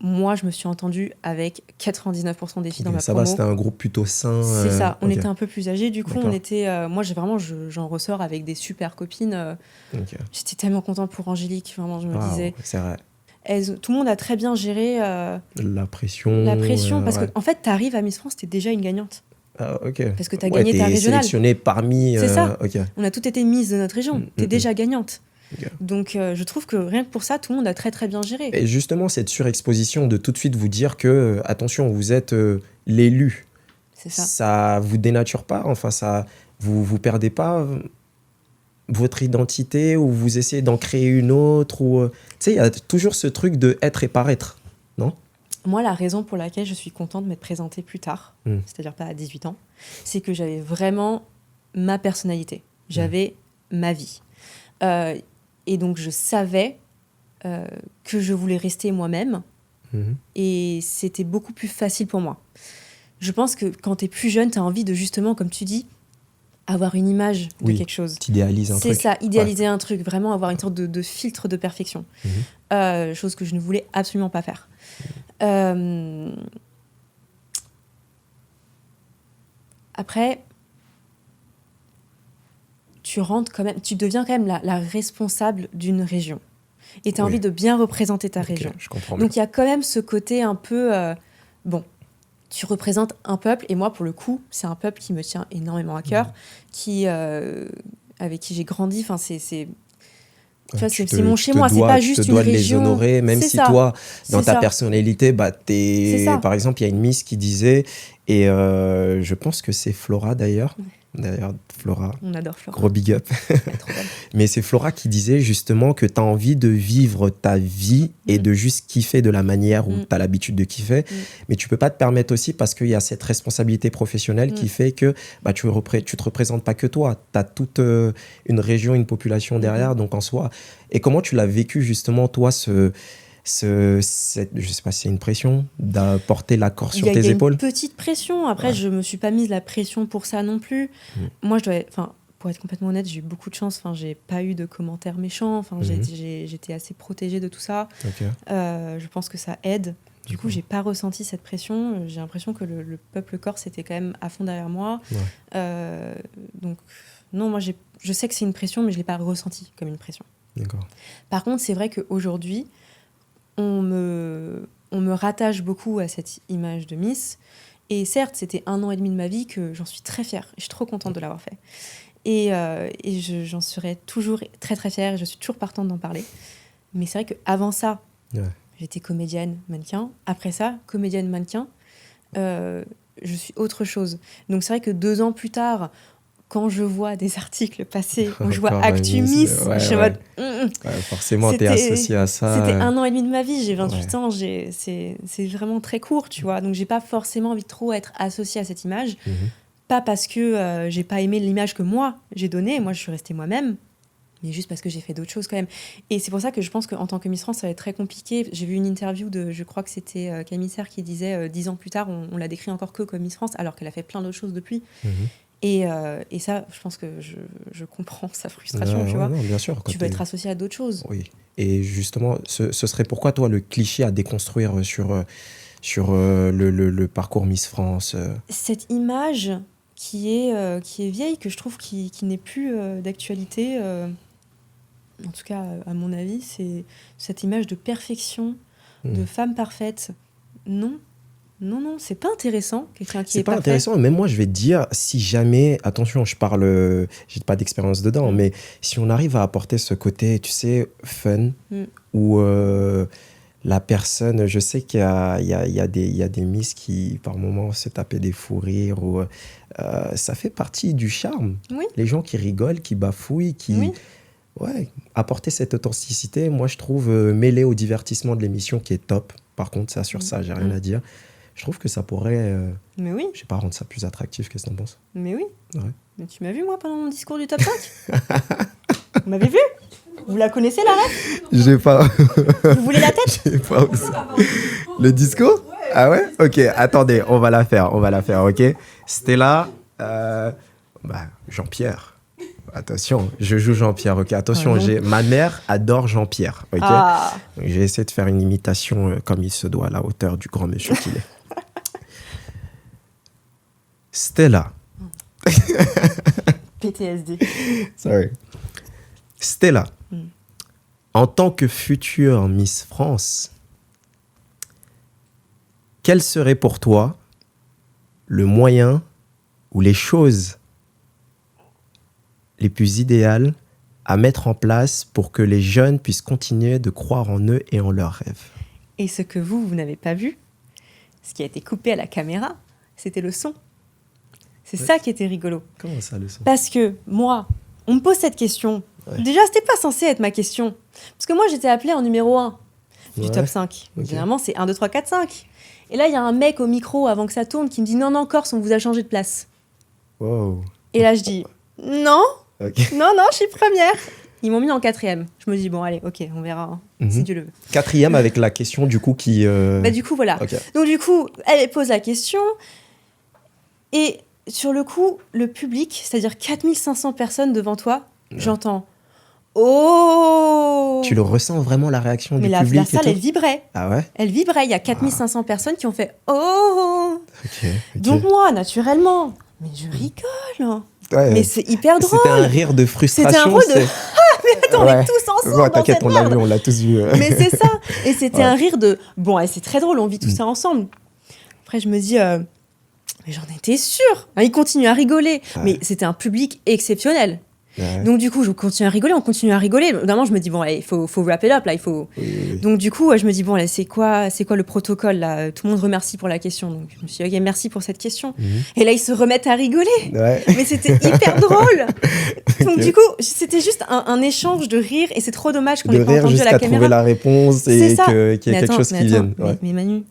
Moi, je me suis entendue avec 99% des filles dans ma ça promo. Ça va, c'était un groupe plutôt sain. C'est ça, on était un peu plus âgés. Du coup, on était... moi, j'en ressors avec des super copines. J'étais tellement contente pour Angélique, vraiment, je me disais... C'est vrai. Tout le monde a très bien géré... la pression. Parce qu'en fait, t'arrives à Miss France, t'es déjà une gagnante. Ah, ok. Parce que t'as gagné ta régionale. Sélectionnée parmi... C'est ça. Okay. On a toutes été mises de notre région. T'es déjà gagnante. Okay. Donc, je trouve que rien que pour ça, tout le monde a très très bien géré. Et justement, cette surexposition de tout de suite vous dire que, attention, vous êtes l'élu. C'est ça. Ça vous dénature pas, enfin, ça, vous perdez pas votre identité ou vous essayez d'en créer une autre ou, tu sais, il y a toujours ce truc de être et paraître, non ? Moi, la raison pour laquelle je suis contente de m'être présentée plus tard, c'est-à-dire pas à 18 ans, c'est que j'avais vraiment ma personnalité. J'avais ma vie. Et donc, je savais que je voulais rester moi-même. Et c'était beaucoup plus facile pour moi. Je pense que quand tu es plus jeune, tu as envie de justement, comme tu dis, avoir une image de quelque chose. T'idéalises un truc. C'est ça, idéaliser un truc. Vraiment avoir une sorte de filtre de perfection. Chose que je ne voulais absolument pas faire. Après... tu deviens quand même la responsable d'une région. Et tu as envie de bien représenter ta région. Je comprends. Donc il y a quand même ce côté un peu... tu représentes un peuple, et moi, pour le coup, c'est un peuple qui me tient énormément à cœur, avec qui j'ai grandi. Enfin, c'est mon chez-moi, c'est pas juste une région. Tu te dois de les honorer, même si toi, dans ta personnalité, par exemple, il y a une Miss qui disait, et je pense que c'est Flora d'ailleurs, Flora. On adore Flora. Gros big up. Mais c'est Flora qui disait justement que tu as envie de vivre ta vie et de juste kiffer de la manière où tu as l'habitude de kiffer. Mais tu peux pas te permettre aussi parce qu'il y a cette responsabilité professionnelle qui fait que tu te représentes pas que toi. Tu as toute une région, une population derrière. Donc en soi. Et comment tu l'as vécu justement, toi, je sais pas si c'est une pression d'apporter l'accord sur tes épaules. Il y a une petite pression. Après, je me suis pas mise la pression pour ça non plus. Moi, pour être complètement honnête, j'ai eu beaucoup de chance. J'ai pas eu de commentaires méchants. J'étais assez protégée de tout ça. Je pense que ça aide. Du coup, j'ai pas ressenti cette pression. J'ai l'impression que le peuple corse était quand même à fond derrière moi. Donc, non, moi, je sais que c'est une pression, mais je l'ai pas ressenti comme une pression. D'accord. Par contre, c'est vrai qu'aujourd'hui, on me rattache beaucoup à cette image de Miss. Et certes, c'était 1 an et demi de ma vie que j'en suis très fière. Je suis trop contente de l'avoir fait. Et j'en serai toujours très, très fière. Et je suis toujours partante d'en parler. Mais c'est vrai qu'avant ça, j'étais comédienne, mannequin. Après ça, comédienne, mannequin. Je suis autre chose. Donc c'est vrai que 2 ans plus tard... Quand je vois des articles passer, quand je vois Actu Miss, je suis en mode... forcément, t'es associé à ça. C'était 1 an et demi de ma vie, j'ai 28 ans, c'est vraiment très court, tu vois. Donc, j'ai pas forcément envie de trop être associée à cette image. Pas parce que j'ai pas aimé l'image que moi, j'ai donnée. Moi, je suis restée moi-même. Mais juste parce que j'ai fait d'autres choses quand même. Et c'est pour ça que je pense qu'en tant que Miss France, ça va être très compliqué. J'ai vu une interview je crois que c'était Camille Serre qui disait 10 ans plus tard, on la décrit encore que comme Miss France, alors qu'elle a fait plein d'autres choses depuis. Et ça, je pense que je comprends sa frustration, tu vois. Non, bien sûr, tu veux être associé à d'autres choses. Oui. Et justement, ce serait pourquoi, toi, le cliché à déconstruire sur le parcours Miss France Cette image qui est vieille, que je trouve qui n'est plus d'actualité, en tout cas, à mon avis, c'est cette image de perfection, de femme parfaite. Non, c'est pas intéressant, quelqu'un qui est parfait. C'est pas intéressant, même moi je vais te dire, si jamais, attention, j'ai pas d'expérience dedans, mais si on arrive à apporter ce côté, tu sais, fun, où la personne, je sais qu'il y a des Miss qui, par moments, se tapaient des fous rires, ou ça fait partie du charme. Oui. Les gens qui rigolent, qui bafouillent, apporter cette authenticité, moi je trouve, mêlé au divertissement de l'émission qui est top. Par contre, ça, sur ça, j'ai rien à dire. Je trouve que ça pourrait, mais oui. je sais pas, rendre ça plus attractif. Qu'est-ce que t'en penses ? Mais oui. Ouais. Mais tu m'as vu, moi, pendant mon discours du top 5 ? Vous m'avez vu? Vous la connaissez, la ref? J'ai pas... Vous voulez la tête? J'ai pas osé. Le disco? Ah ouais? Ok, attendez, on va la faire, ok? Stella, Jean-Pierre. Attention, je joue Jean-Pierre, ok? Attention, ma mère adore Jean-Pierre, ok? Donc, j'ai essayé de faire une imitation comme il se doit, à la hauteur du grand monsieur qu'il est. Stella. PTSD. Sorry. Stella, en tant que future Miss France, quel serait pour toi le moyen ou les choses les plus idéales à mettre en place pour que les jeunes puissent continuer de croire en eux et en leurs rêves? Et ce que vous n'avez pas vu, ce qui a été coupé à la caméra, c'était le son. C'est ça qui était rigolo. Comment ça, le son? Parce que moi, on me pose cette question. Ouais. Déjà, c'était pas censé être ma question. Parce que moi, j'étais appelée en numéro 1 du top 5. Okay. Généralement, c'est 1, 2, 3, 4, 5. Et là, il y a un mec au micro, avant que ça tourne, qui me dit « Non, non, Corse, on vous a changé de place. Wow. » Et là, je dis « Non, non, je suis première. » Ils m'ont mis en 4e. Je me dis « Bon, allez, ok, on verra, si Dieu le veut. » 4e avec la question, du coup, qui... du coup, voilà. Okay. Donc, du coup, elle pose la question. Et sur le coup, le public, c'est-à-dire 4500 personnes devant toi, j'entends « Oh !» Tu le ressens vraiment, la réaction du public? Mais la salle, elle vibrait. Ah ouais? Elle vibrait. Il y a 4500 personnes qui ont fait « Oh !» Donc moi, naturellement, mais je rigole. Ouais, mais c'est hyper drôle. C'était un rire de frustration. C'était un rire de... Ah, mais attends, on est tous ensemble. Ouais, t'inquiète, on l'a vu, on l'a tous vu. Mais c'est ça. Et c'était un rire de... Bon, c'est très drôle, on vit tout ça ensemble. Après, je me dis... Mais j'en étais sûre. Ils continuent à rigoler. Mais c'était un public exceptionnel. Ouais. Donc du coup, je continue à rigoler, on continue à rigoler. Évidemment, je me dis bon, il faut wrap it up là, il faut. Oui. Donc du coup, je me dis bon, là, c'est quoi le protocole là? Tout le monde remercie pour la question. Donc je me suis dit ok, merci pour cette question. Et là, ils se remettent à rigoler. Ouais. Mais c'était hyper drôle. Donc du coup, c'était juste un échange de rire et c'est trop dommage qu'on n'ait pas entendu à la caméra. Trouver la réponse et qu'il y ait quelque chose qui vienne. Mais Manu,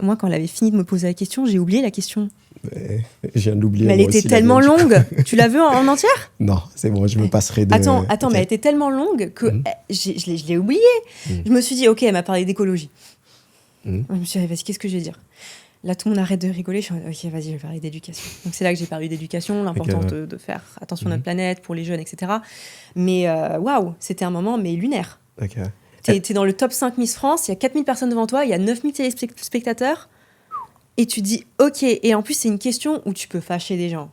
moi quand elle avait fini de me poser la question, j'ai oublié la question. Je viens de l'oublier. Mais elle était tellement longue. Tu l'as vue en entière? Non, c'est bon, je me passerai de... Attends, mais elle était tellement longue que je l'ai oubliée. Je me suis dit, ok, elle m'a parlé d'écologie. Je me suis dit, vas-y, qu'est-ce que je vais dire? Là, tout le monde arrête de rigoler. Je suis dit, ok, vas-y, je vais parler d'éducation. Donc, c'est là que j'ai parlé d'éducation, l'importance de faire attention à notre planète, pour les jeunes, etc. Mais waouh, c'était un moment lunaire. T'es dans le top 5 Miss France, il y a 4000 personnes devant toi, il y a 9000 téléspectateurs. Et tu dis, ok, et en plus, c'est une question où tu peux fâcher des gens.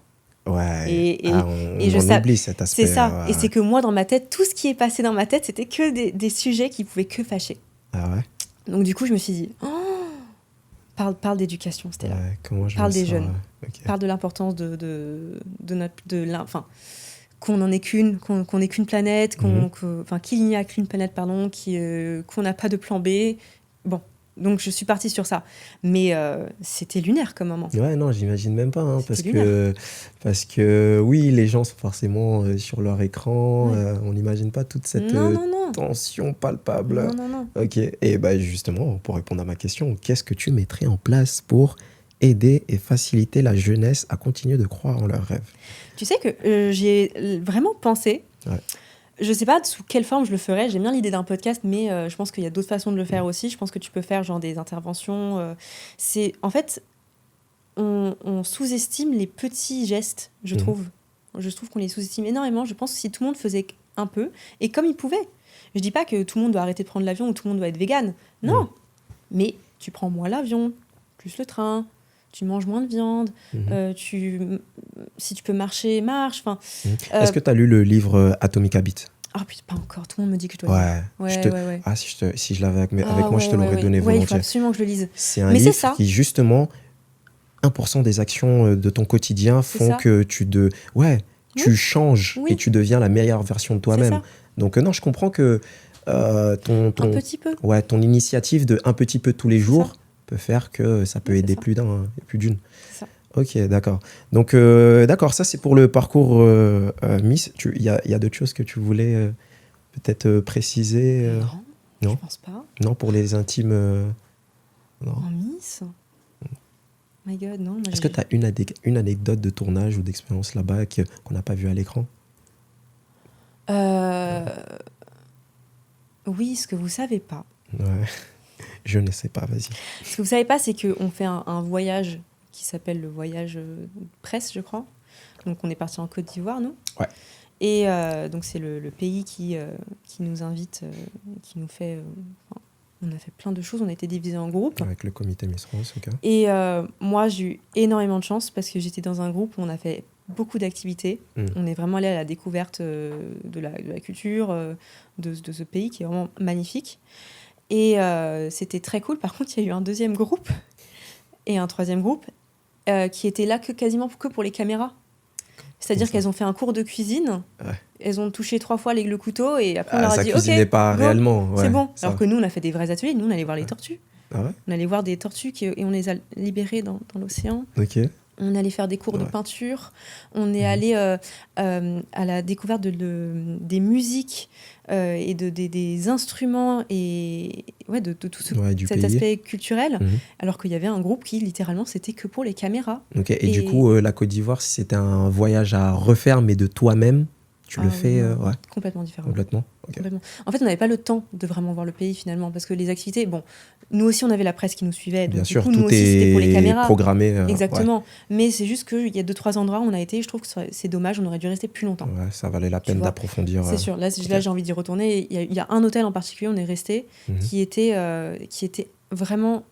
Ouais, et on oublie cet aspect. C'est ça, ouais. Et c'est que moi, dans ma tête, tout ce qui est passé dans ma tête, c'était que des sujets qui pouvaient que fâcher. Ah ouais? Donc du coup, je me suis dit, parle d'éducation, c'était là. Parle des jeunes. Parle de l'importance qu'on n'en ait qu'une, qu'on n'ait qu'une planète, qu'il n'y a qu'une planète, pardon, qu'on n'a pas de plan B. Bon. Donc, je suis partie sur ça. Mais c'était lunaire comme moment. Ouais, non, j'imagine même pas. Parce que, oui, les gens sont forcément sur leur écran. Ouais. On n'imagine pas toute cette tension palpable. Non. Ok. Et justement, pour répondre à ma question, qu'est-ce que tu mettrais en place pour aider et faciliter la jeunesse à continuer de croire en leurs rêves? Tu sais que j'ai vraiment pensé... Ouais. Je sais pas sous quelle forme je le ferais. J'aime bien l'idée d'un podcast, mais je pense qu'il y a d'autres façons de le faire aussi. Je pense que tu peux faire genre des interventions. En fait, on sous-estime les petits gestes, je trouve. Je trouve qu'on les sous-estime énormément. Je pense que si tout le monde faisait un peu, et comme il pouvait. Je dis pas que tout le monde doit arrêter de prendre l'avion ou tout le monde doit être vegan. Non. Mais tu prends moins l'avion, plus le train. Tu manges moins de viande, si tu peux marcher, marche. Est-ce que tu as lu le livre Atomic Habits? Ah putain, pas encore. Tout le monde me dit que je dois lire. Ouais. Ah, si je l'avais avec moi, je te l'aurais donné volontiers. Il faut absolument que je le lise. C'est un livre qui, justement, 1% des actions de ton quotidien font que tu changes et tu deviens la meilleure version de toi-même. Donc non, je comprends que un petit peu. Ouais, ton initiative de un petit peu tous les jours peut faire que ça peut aider plus d'un et plus d'une. C'est ça. Ok, d'accord. Donc, d'accord, ça c'est pour le parcours Miss. Il y a d'autres choses que tu voulais peut-être préciser Non, je pense pas. Non, pour les intimes non. En Miss My God, non. Est-ce que tu as une anecdote de tournage ou d'expérience là-bas qu'on n'a pas vue à l'écran? Oui, ce que vous savez pas. Ouais. Je ne sais pas, vas-y. Ce que vous savez pas, c'est qu'on fait un voyage qui s'appelle le voyage presse, je crois. Donc on est parti en Côte d'Ivoire, nous. Ouais. Et donc c'est le pays qui nous invite, qui nous fait... on a fait plein de choses, on a été divisés en groupes. Avec le comité Miss France, ok. Et moi, j'ai eu énormément de chance parce que j'étais dans un groupe où on a fait beaucoup d'activités. On est vraiment allé à la découverte de la culture de ce pays qui est vraiment magnifique. Et c'était très cool. Par contre, il y a eu un deuxième groupe et un troisième groupe qui étaient là quasiment que pour les caméras. C'est-à-dire qu'elles ont fait un cours de cuisine, elles ont touché 3 fois le couteau et après on leur a dit « Ok, cuisinait pas go, réellement. Ouais, c'est bon ». ça. Alors que nous, on a fait des vrais ateliers. Nous, on allait voir les tortues. Ah ouais. On allait voir des tortues et on les a libérées dans l'océan. Ok. On allait faire des cours de peinture. On est allé à la découverte des musiques et des instruments et de tout cet aspect culturel. Alors qu'il y avait un groupe qui, littéralement, c'était que pour les caméras. Ok. Et du coup, la Côte d'Ivoire, si c'était un voyage à refaire, mais de toi-même, tu le fais ouais. Complètement différent. Complètement. Okay. Complètement. En fait, on n'avait pas le temps de vraiment voir le pays finalement, parce que les activités, bon, nous aussi on avait la presse qui nous suivait, donc bien du sûr, coup, tout nous aussi c'était pour les caméras. Programmé. Exactement. Ouais. Mais c'est juste qu'il y a 2-3 endroits où on a été, je trouve que c'est dommage, on aurait dû rester plus longtemps. Ouais, ça valait la peine d'approfondir. C'est sûr. Là, j'ai envie d'y retourner. Il y a un hôtel en particulier, on est resté, qui était vraiment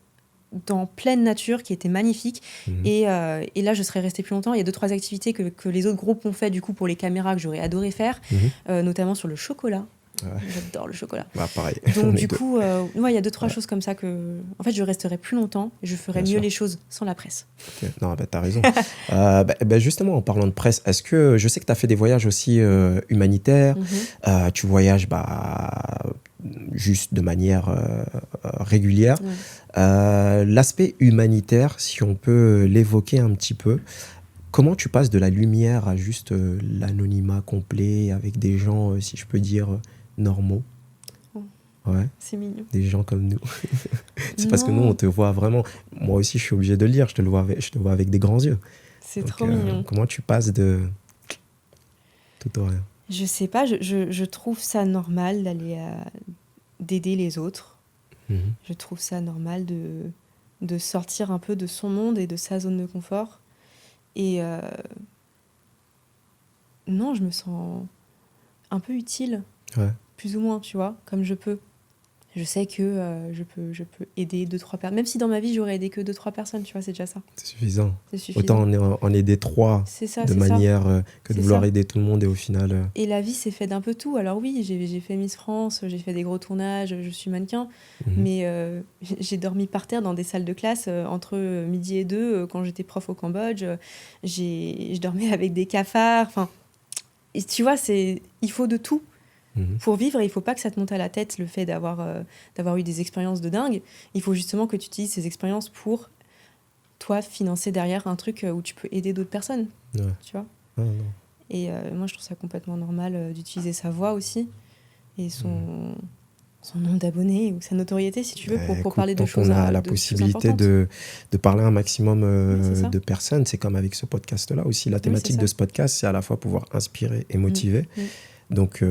dans pleine nature, qui était magnifique. Et là, je serais restée plus longtemps. Il y a 2-3 activités que les autres groupes ont fait du coup pour les caméras que j'aurais adoré faire, notamment sur le chocolat. Ouais. J'adore le chocolat. Bah, pareil. Donc du coup, il y a 2-3 choses comme ça que... En fait, je resterai plus longtemps et je ferai mieux les choses sans la presse. Okay. Non, t'as raison. Justement, en parlant de presse, est-ce que... Je sais que tu as fait des voyages aussi humanitaires. Tu voyages juste de manière régulière. L'aspect humanitaire, si on peut l'évoquer un petit peu, comment tu passes de la lumière à juste l'anonymat complet avec des gens, si je peux dire, normaux? Ouais. C'est mignon. Des gens comme nous. C'est parce que nous, on te voit vraiment... Moi aussi, je suis obligé de le dire, je te vois avec des grands yeux. C'est trop mignon. Comment tu passes de tout au rien? Je sais pas, je trouve ça normal d'aider les autres. Je trouve ça normal de sortir un peu de son monde et de sa zone de confort. Et non, je me sens un peu utile, plus ou moins, tu vois, comme je peux. Je sais que je peux aider 2-3 personnes. Même si dans ma vie, j'aurais aidé que 2-3 personnes, tu vois, c'est déjà ça. C'est suffisant. Autant en aider 3 de manière que de vouloir aider tout le monde et au final... Et la vie, c'est fait d'un peu tout. Alors oui, j'ai fait Miss France, j'ai fait des gros tournages, je suis mannequin, mais j'ai dormi par terre dans des salles de classe entre midi et 2 quand j'étais prof au Cambodge. Je dormais avec des cafards. Enfin, tu vois, il faut de tout. Pour vivre, il ne faut pas que ça te monte à la tête le fait d'avoir eu des expériences de dingue. Il faut justement que tu utilises ces expériences pour, toi, financer derrière un truc où tu peux aider d'autres personnes. Ouais. Tu vois. Non. Et moi, je trouve ça complètement normal d'utiliser sa voix aussi et son nombre d'abonnés ou sa notoriété, si tu veux, pour parler de choses importantes. On a la possibilité de parler à un maximum de personnes. C'est comme avec ce podcast-là aussi. La thématique de ce podcast, c'est à la fois pouvoir inspirer et motiver. Donc,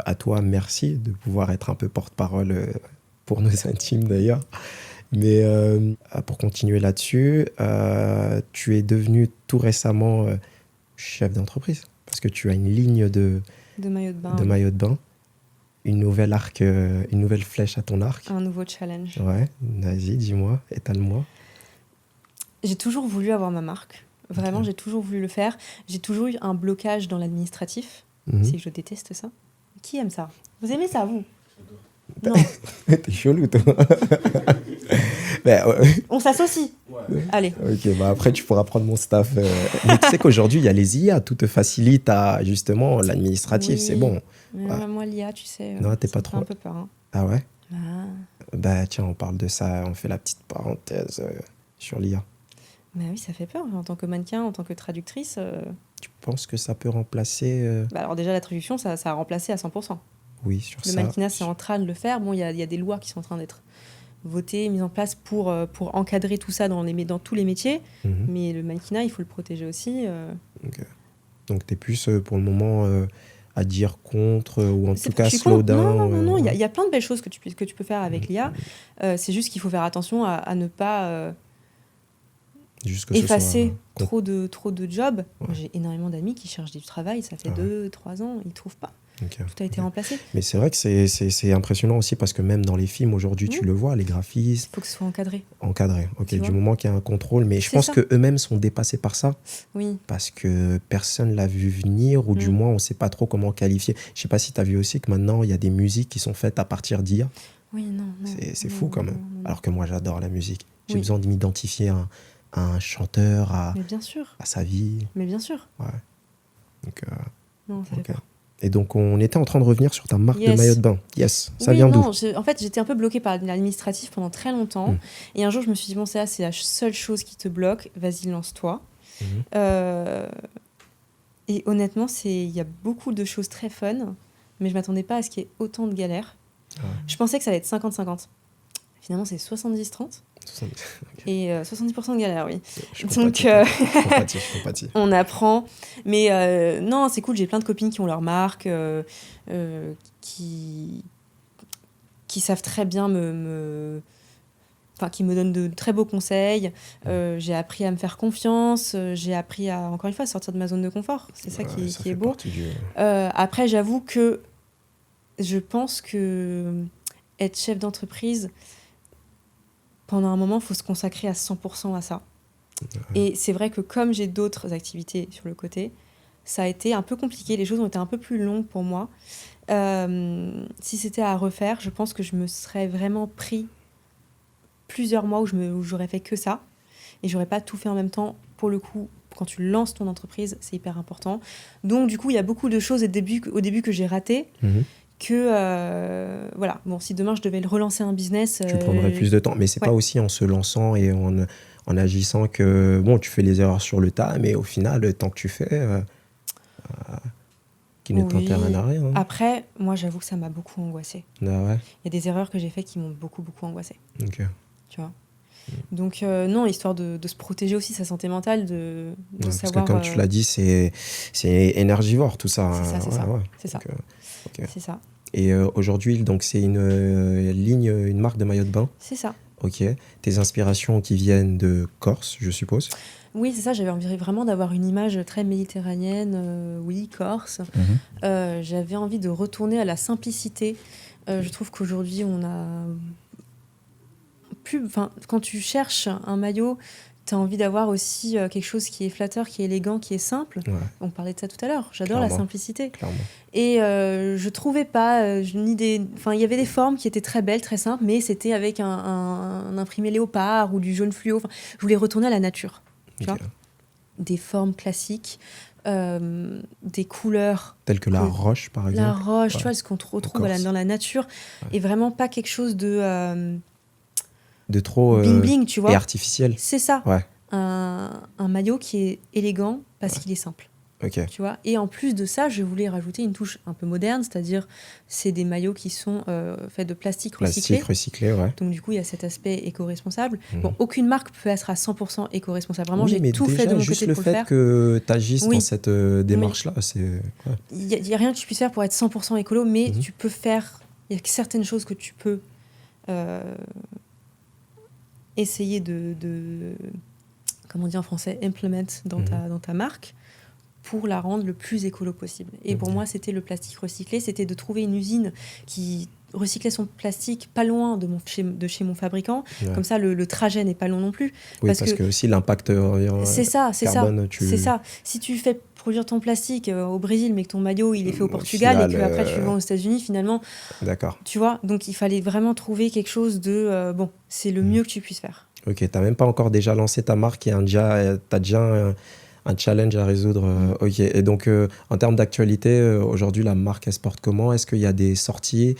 à toi, merci de pouvoir être un peu porte-parole pour nos intimes, d'ailleurs. Mais pour continuer là-dessus, tu es devenu tout récemment chef d'entreprise parce que tu as une ligne de maillot de bain. Une nouvelle flèche à ton arc. Un nouveau challenge. Ouais, vas-y, dis-moi, étale-moi. J'ai toujours voulu avoir ma marque. Vraiment, j'ai toujours voulu le faire. J'ai toujours eu un blocage dans l'administratif. C'est que je déteste ça. Qui aime ça? Vous aimez ça, vous? Non. T'es chelou, toi. On s'associe. Ouais. Allez. Ok, après, tu pourras prendre mon staff. Mais tu sais qu'aujourd'hui, il y a les IA. Tout te facilite à, justement, l'administratif. C'est bon. Moi, l'IA, tu sais, non, t'es pas trop... un peu peur. Hein. Ah ouais? Tiens, on parle de ça. On fait la petite parenthèse sur l'IA. Bah oui, ça fait peur. En tant que mannequin, en tant que traductrice... Tu penses que ça peut remplacer... alors déjà, la traduction, ça a remplacé à 100%. Oui, sur ça. Le mannequinat, c'est en train de le faire. Bon, il y a des lois qui sont en train d'être votées, mises en place pour encadrer tout ça dans tous les métiers. Mais le mannequinat, il faut le protéger aussi. Okay. Donc, tu es plus, pour le moment, à dire contre ou en tout cas Je suis slow contre. down? Non. Il y a plein de belles choses que tu peux faire avec l'IA. C'est juste qu'il faut faire attention à ne pas Juste que effacer ce soit... trop de jobs. Ouais. Moi, j'ai énormément d'amis qui cherchent du travail, ça fait 2-3 ans, ils ne trouvent pas. Okay. Tout a été remplacé. Mais c'est vrai que c'est impressionnant aussi parce que même dans les films aujourd'hui, tu le vois, les graphismes... Il faut que ce soit encadré. Encadré, ok, du moment qu'il y a un contrôle. Mais je pense ça. qu'eux-mêmes sont dépassés par ça. Oui. Parce que personne ne l'a vu venir ou du moins on ne sait pas trop comment qualifier. Je ne sais pas si tu as vu aussi que maintenant il y a des musiques qui sont faites à partir d'IA. Oui, non. C'est fou quand même. Non. Alors que moi j'adore la musique. J'ai besoin de m'identifier à un chanteur, à sa vie. Mais bien sûr. Ouais. Donc, non, ça fait peur. Et donc, on était en train de revenir sur ta marque de maillot de bain. Yes, ça vient d'où? En fait, j'étais un peu bloquée par l'administratif pendant très longtemps. Et un jour, je me suis dit, bon, c'est la seule chose qui te bloque. Vas-y, lance-toi. Et honnêtement, il y a beaucoup de choses très fun. Mais je ne m'attendais pas à ce qu'il y ait autant de galères. Je pensais que ça allait être 50-50. Finalement, c'est 70-30. Et 70% de galère, oui. Donc, je compatis. On apprend. Mais non, c'est cool. J'ai plein de copines qui ont leur marque, qui savent très bien qui me donnent de très beaux conseils. J'ai appris à me faire confiance. J'ai appris à, encore une fois, sortir de ma zone de confort. C'est ça qui est beau. Après, j'avoue que je pense que être chef d'entreprise... Pendant un moment, il faut se consacrer à 100% à ça. Et c'est vrai que comme j'ai d'autres activités sur le côté, ça a été un peu compliqué. Les choses ont été un peu plus longues pour moi. Si c'était à refaire, je pense que je me serais vraiment pris plusieurs mois où j'aurais fait que ça. Et j'aurais pas tout fait en même temps. Pour le coup, quand tu lances ton entreprise, c'est hyper important. Donc du coup, il y a beaucoup de choses au début que j'ai ratées. Que voilà, bon, si demain je devais relancer un business, tu prendrais plus de temps, mais c'est pas aussi en se lançant et en agissant que bon, tu fais les erreurs sur le tas, mais au final, le temps que tu fais, qui ne t'enterre à rien. Après, moi, j'avoue que ça m'a beaucoup angoissée. Ah ouais. Il y a des erreurs que j'ai faites qui m'ont beaucoup angoissée. Ok. Tu vois. Donc non, histoire de se protéger aussi sa santé mentale, de savoir. Parce que comme tu l'as dit, c'est énergivore tout ça. C'est ça. C'est ça. Et aujourd'hui, donc c'est une marque de maillot de bain. C'est ça. Ok. Tes inspirations qui viennent de Corse, je suppose. Oui, c'est ça. J'avais envie vraiment d'avoir une image très méditerranéenne. Corse. J'avais envie de retourner à la simplicité. Je trouve qu'aujourd'hui, on a quand tu cherches un maillot, tu as envie d'avoir aussi quelque chose qui est flatteur, qui est élégant, qui est simple. On parlait de ça tout à l'heure. J'adore la simplicité. Clairement. Et je trouvais pas il y avait des formes qui étaient très belles, très simples, mais c'était avec un imprimé léopard ou du jaune fluo. Je voulais retourner à la nature. Tu vois, des formes classiques, des couleurs telles que la roche, par exemple. La roche, tu vois, ce qu'on retrouve dans la nature, et vraiment pas quelque chose de trop bling bling, tu vois, et artificiel. C'est ça. Un maillot qui est élégant parce qu'il est simple. Tu vois, et en plus de ça, je voulais rajouter une touche un peu moderne, c'est-à-dire c'est des maillots qui sont faits de plastique recyclé. Donc du coup, il y a cet aspect éco-responsable. Bon, aucune marque peut être à 100% éco-responsable. Vraiment, j'ai tout fait de mon côté pour le faire. Juste le fait que tu agisses dans cette démarche-là, c'est... Il n'y a rien que tu puisses faire pour être 100% écolo, mais tu peux faire... Il y a certaines choses que tu peux essayer de comment on dit en français, implement dans ta marque, pour la rendre le plus écolo possible. Et pour moi, c'était le plastique recyclé, c'était de trouver une usine qui recyclait son plastique pas loin de chez mon fabricant. Comme ça, le trajet n'est pas long non plus. Oui, parce que aussi l'impact carbone... C'est ça. Si tu fais produire ton plastique au Brésil, mais que ton maillot, il est fait au Portugal, et qu'après, tu le vends aux États-Unis, finalement... D'accord. Tu vois, donc il fallait vraiment trouver quelque chose de... c'est le mieux que tu puisses faire. Ok, tu n'as même pas encore déjà lancé ta marque et tu as déjà un challenge à résoudre. Ok, et donc en termes d'actualité, aujourd'hui, la marque, elle se porte comment? Est-ce qu'il y a des sorties?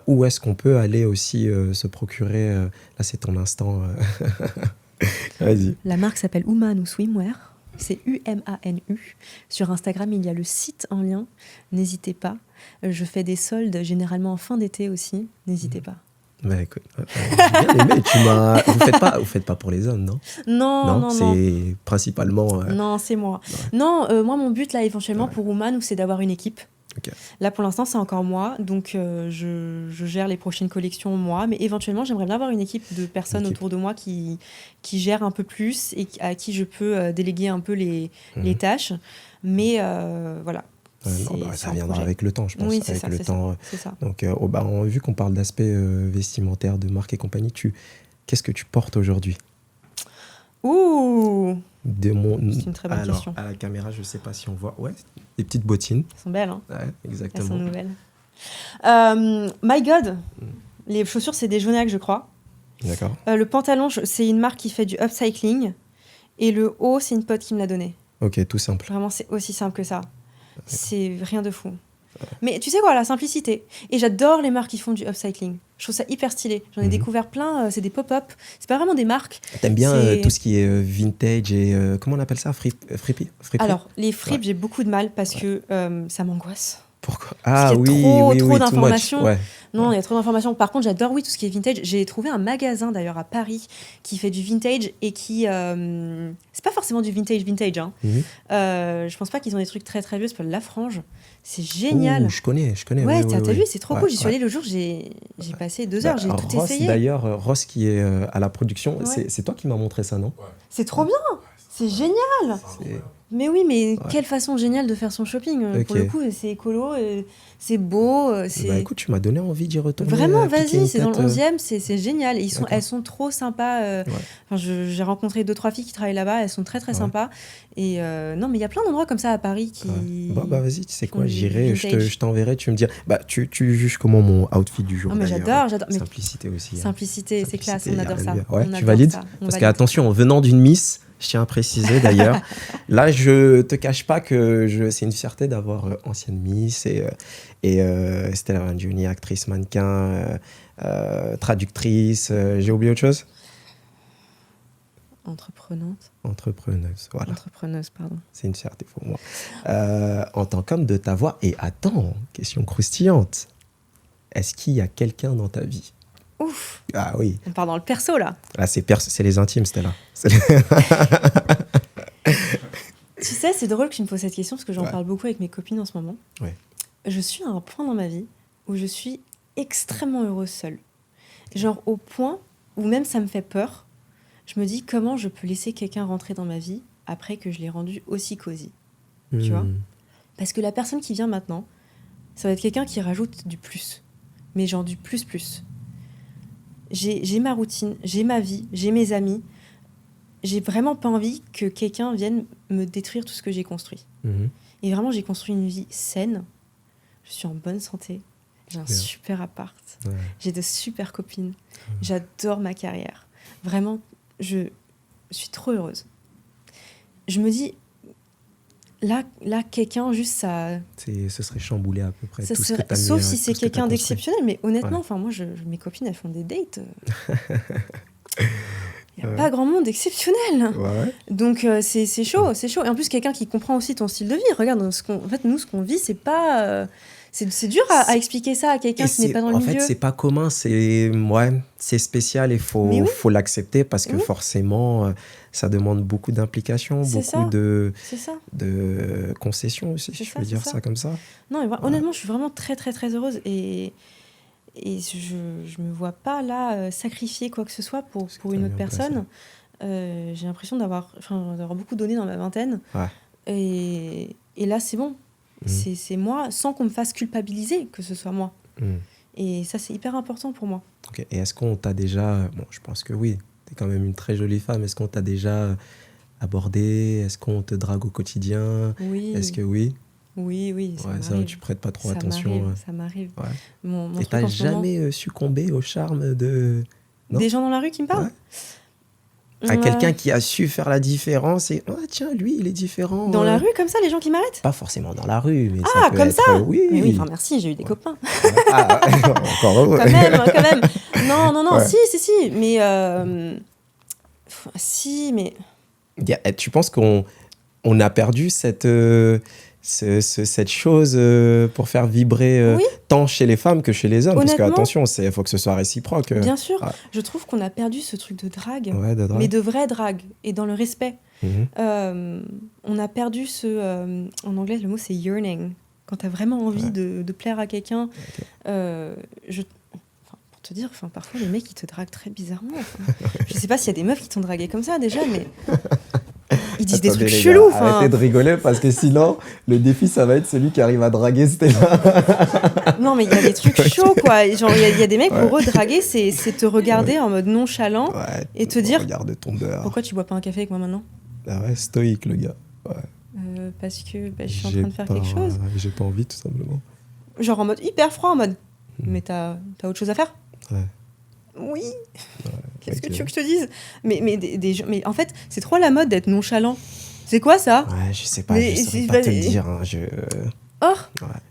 Où est-ce qu'on peut aller aussi se procurer là, c'est ton instant. Vas-y. La marque s'appelle Umanu Swimwear. C'est UMANU. Sur Instagram, il y a le site en lien. N'hésitez pas. Je fais des soldes généralement en fin d'été aussi. N'hésitez pas. Bah, écoute, j'ai bien aimé. Vous faites pas pour les hommes, non? Non. C'est principalement... Non, c'est moi. Ouais. Non, moi, mon but, là, éventuellement, pour Umanu, c'est d'avoir une équipe. Ok. Là, pour l'instant, c'est encore moi. Donc, je gère les prochaines collections, moi. Mais éventuellement, j'aimerais bien avoir une équipe de personnes autour de moi qui gèrent un peu plus et à qui je peux déléguer un peu les tâches. Mais voilà. Ça viendra avec le temps, je pense. Oui, c'est avec ça, le c'est temps. ça, c'est ça. Donc, vu qu'on parle d'aspect vestimentaire, de marque et compagnie, qu'est-ce que tu portes aujourd'hui? Ouh! C'est une très bonne question. À la caméra, je ne sais pas si on voit. Ouais, des petites bottines. Elles sont belles, hein? Ouais, exactement. Elles sont nouvelles. My God! Les chaussures, c'est des Joniac, je crois. D'accord. Le pantalon, c'est une marque qui fait du upcycling. Et le haut, c'est une pote qui me l'a donné. Ok, tout simple. Vraiment, c'est aussi simple que ça. C'est rien de fou. Mais tu sais quoi, la simplicité. Et j'adore les marques qui font du upcycling. Je trouve ça hyper stylé. J'en ai découvert plein, c'est des pop-up. C'est pas vraiment des marques. T'aimes bien tout ce qui est vintage et comment on appelle ça? Friperie? Alors, les fripes, j'ai beaucoup de mal parce que ça m'angoisse. Pourquoi? Parce qu'il y a trop d'informations. Ouais. Non, il y a trop d'informations. Par contre, j'adore tout ce qui est vintage. J'ai trouvé un magasin d'ailleurs à Paris qui fait du vintage et qui c'est pas forcément du vintage hein. Je pense pas qu'ils ont des trucs très très vieux. C'est pas La Frange. C'est génial. Ouh, je connais. Ouais, t'as vu, c'est trop cool. J'y suis allée le jour, j'ai passé 2 heures, j'ai tout essayé. D'ailleurs, Ross qui est à la production, c'est toi qui m'as montré ça, non? C'est trop bien. C'est génial. Mais oui, mais quelle façon géniale de faire son shopping. Pour le coup, c'est écolo, c'est beau. Écoute, tu m'as donné envie d'y retourner. Vraiment, vas-y, c'est dans le 11e, c'est génial. Et elles sont trop sympas. Enfin, j'ai rencontré 2-3 filles qui travaillent là-bas, elles sont très très sympas. Et non, mais il y a plein d'endroits comme ça à Paris qui... vas-y, tu sais quoi, j'irai, je t'enverrai, tu me dis... tu juges comment mon outfit du jour? Mais j'adore. Simplicité aussi. Simplicité, c'est classe, on adore ça. Ouais, tu valides? Parce qu'attention, en venant d'une Miss... Je tiens à préciser d'ailleurs, là je te cache pas que c'est une fierté d'avoir ancienne Miss et Stella Rangioni, actrice, mannequin, traductrice. J'ai oublié autre chose? Entrepreneuse, voilà. Entrepreneuse, pardon. C'est une fierté pour moi. En tant qu'homme de ta voix, et attends, question croustillante, est-ce qu'il y a quelqu'un dans ta vie? Ouf. Ah oui. On part dans le perso, là. Là, c'est les intimes, Stella. Tu sais, c'est drôle que tu me poses cette question parce que j'en parle beaucoup avec mes copines en ce moment. Ouais. Je suis à un point dans ma vie où je suis extrêmement heureuse seule. Genre au point où même ça me fait peur. Je me dis comment je peux laisser quelqu'un rentrer dans ma vie après que je l'ai rendu aussi cosy. Tu vois? Parce que la personne qui vient maintenant, ça va être quelqu'un qui rajoute du plus. Mais genre du plus. J'ai ma routine, j'ai ma vie, j'ai mes amis. J'ai vraiment pas envie que quelqu'un vienne me détruire tout ce que j'ai construit. Et vraiment, j'ai construit une vie saine. Je suis en bonne santé. J'ai un super appart. Ouais. J'ai de super copines. J'adore ma carrière. Vraiment, je suis trop heureuse. Je me dis, là quelqu'un, juste ça... Ce serait chamboulé à peu près tout ce que t'as mis. Sauf si c'est quelqu'un d'exceptionnel. Mais honnêtement, moi, mes copines, elles font des dates. Il n'y a pas grand monde exceptionnel. Ouais. Donc, c'est chaud, c'est chaud. Et en plus, quelqu'un qui comprend aussi ton style de vie. Regarde, en fait, nous, ce qu'on vit, c'est pas... c'est dur à expliquer ça à quelqu'un qui n'est pas dans le milieu. En fait, c'est pas commun, c'est spécial et faut l'accepter parce que forcément, ça demande beaucoup d'implication, beaucoup de concessions aussi, si je peux dire ça comme ça. Non, honnêtement, je suis vraiment très, très, très heureuse et je me vois pas là sacrifier quoi que ce soit pour une autre personne. J'ai l'impression d'avoir beaucoup donné dans ma vingtaine. Ouais. Et là, c'est bon. C'est moi, sans qu'on me fasse culpabiliser que ce soit moi. Et ça, c'est hyper important pour moi. Okay. Et est-ce qu'on t'a déjà... Bon, je pense que oui, t'es quand même une très jolie femme. Est-ce qu'on t'a déjà abordé? Est-ce qu'on te drague au quotidien? Oui. Est-ce que oui? Oui, ça tu prêtes pas trop attention. Ça m'arrive. Ouais. Mon et t'as jamais succombé au charme de... Non? Des gens dans la rue qui me parlent? À quelqu'un qui a su faire la différence et tiens, lui, il est différent. Dans la rue, comme ça, les gens qui m'arrêtent? Pas forcément dans la rue, mais ça peut comme être, ça oui. Mais oui, merci, j'ai eu des copains. Encore heureux. Quand même. Non, ouais. Si. Mais... si, mais... Tu penses qu'on a perdu cette chose pour faire vibrer tant chez les femmes que chez les hommes? Parce que, attention, il faut que ce soit réciproque. Bien sûr. Je trouve qu'on a perdu ce truc de drague, mais de vraie drague, et dans le respect. On a perdu en anglais, le mot, c'est yearning. quand t'as vraiment envie de plaire à quelqu'un. Pour te dire, parfois les mecs ils te draguent très bizarrement. Je sais pas s'il y a des meufs qui t'ont dragué comme ça déjà, mais ils disent des trucs chelous. Arrêtez de rigoler parce que sinon le défi ça va être celui qui arrive à draguer Stella. Non mais il y a des trucs chauds quoi. Genre il y a des mecs pour eux draguer c'est te regarder en mode nonchalant et te dire regarde ton beurre. Pourquoi tu bois pas un café avec moi maintenant? Ah ouais, stoïque le gars. Parce que je suis en train de faire quelque chose. J'ai pas envie tout simplement. Genre en mode hyper froid, en mode mais t'as autre chose à faire? Ouais. Oui. Qu'est-ce que tu veux que je te dise? Mais en fait, c'est trop la mode d'être nonchalant. C'est quoi ça? Ouais, je sais pas, je saurais pas te le dire.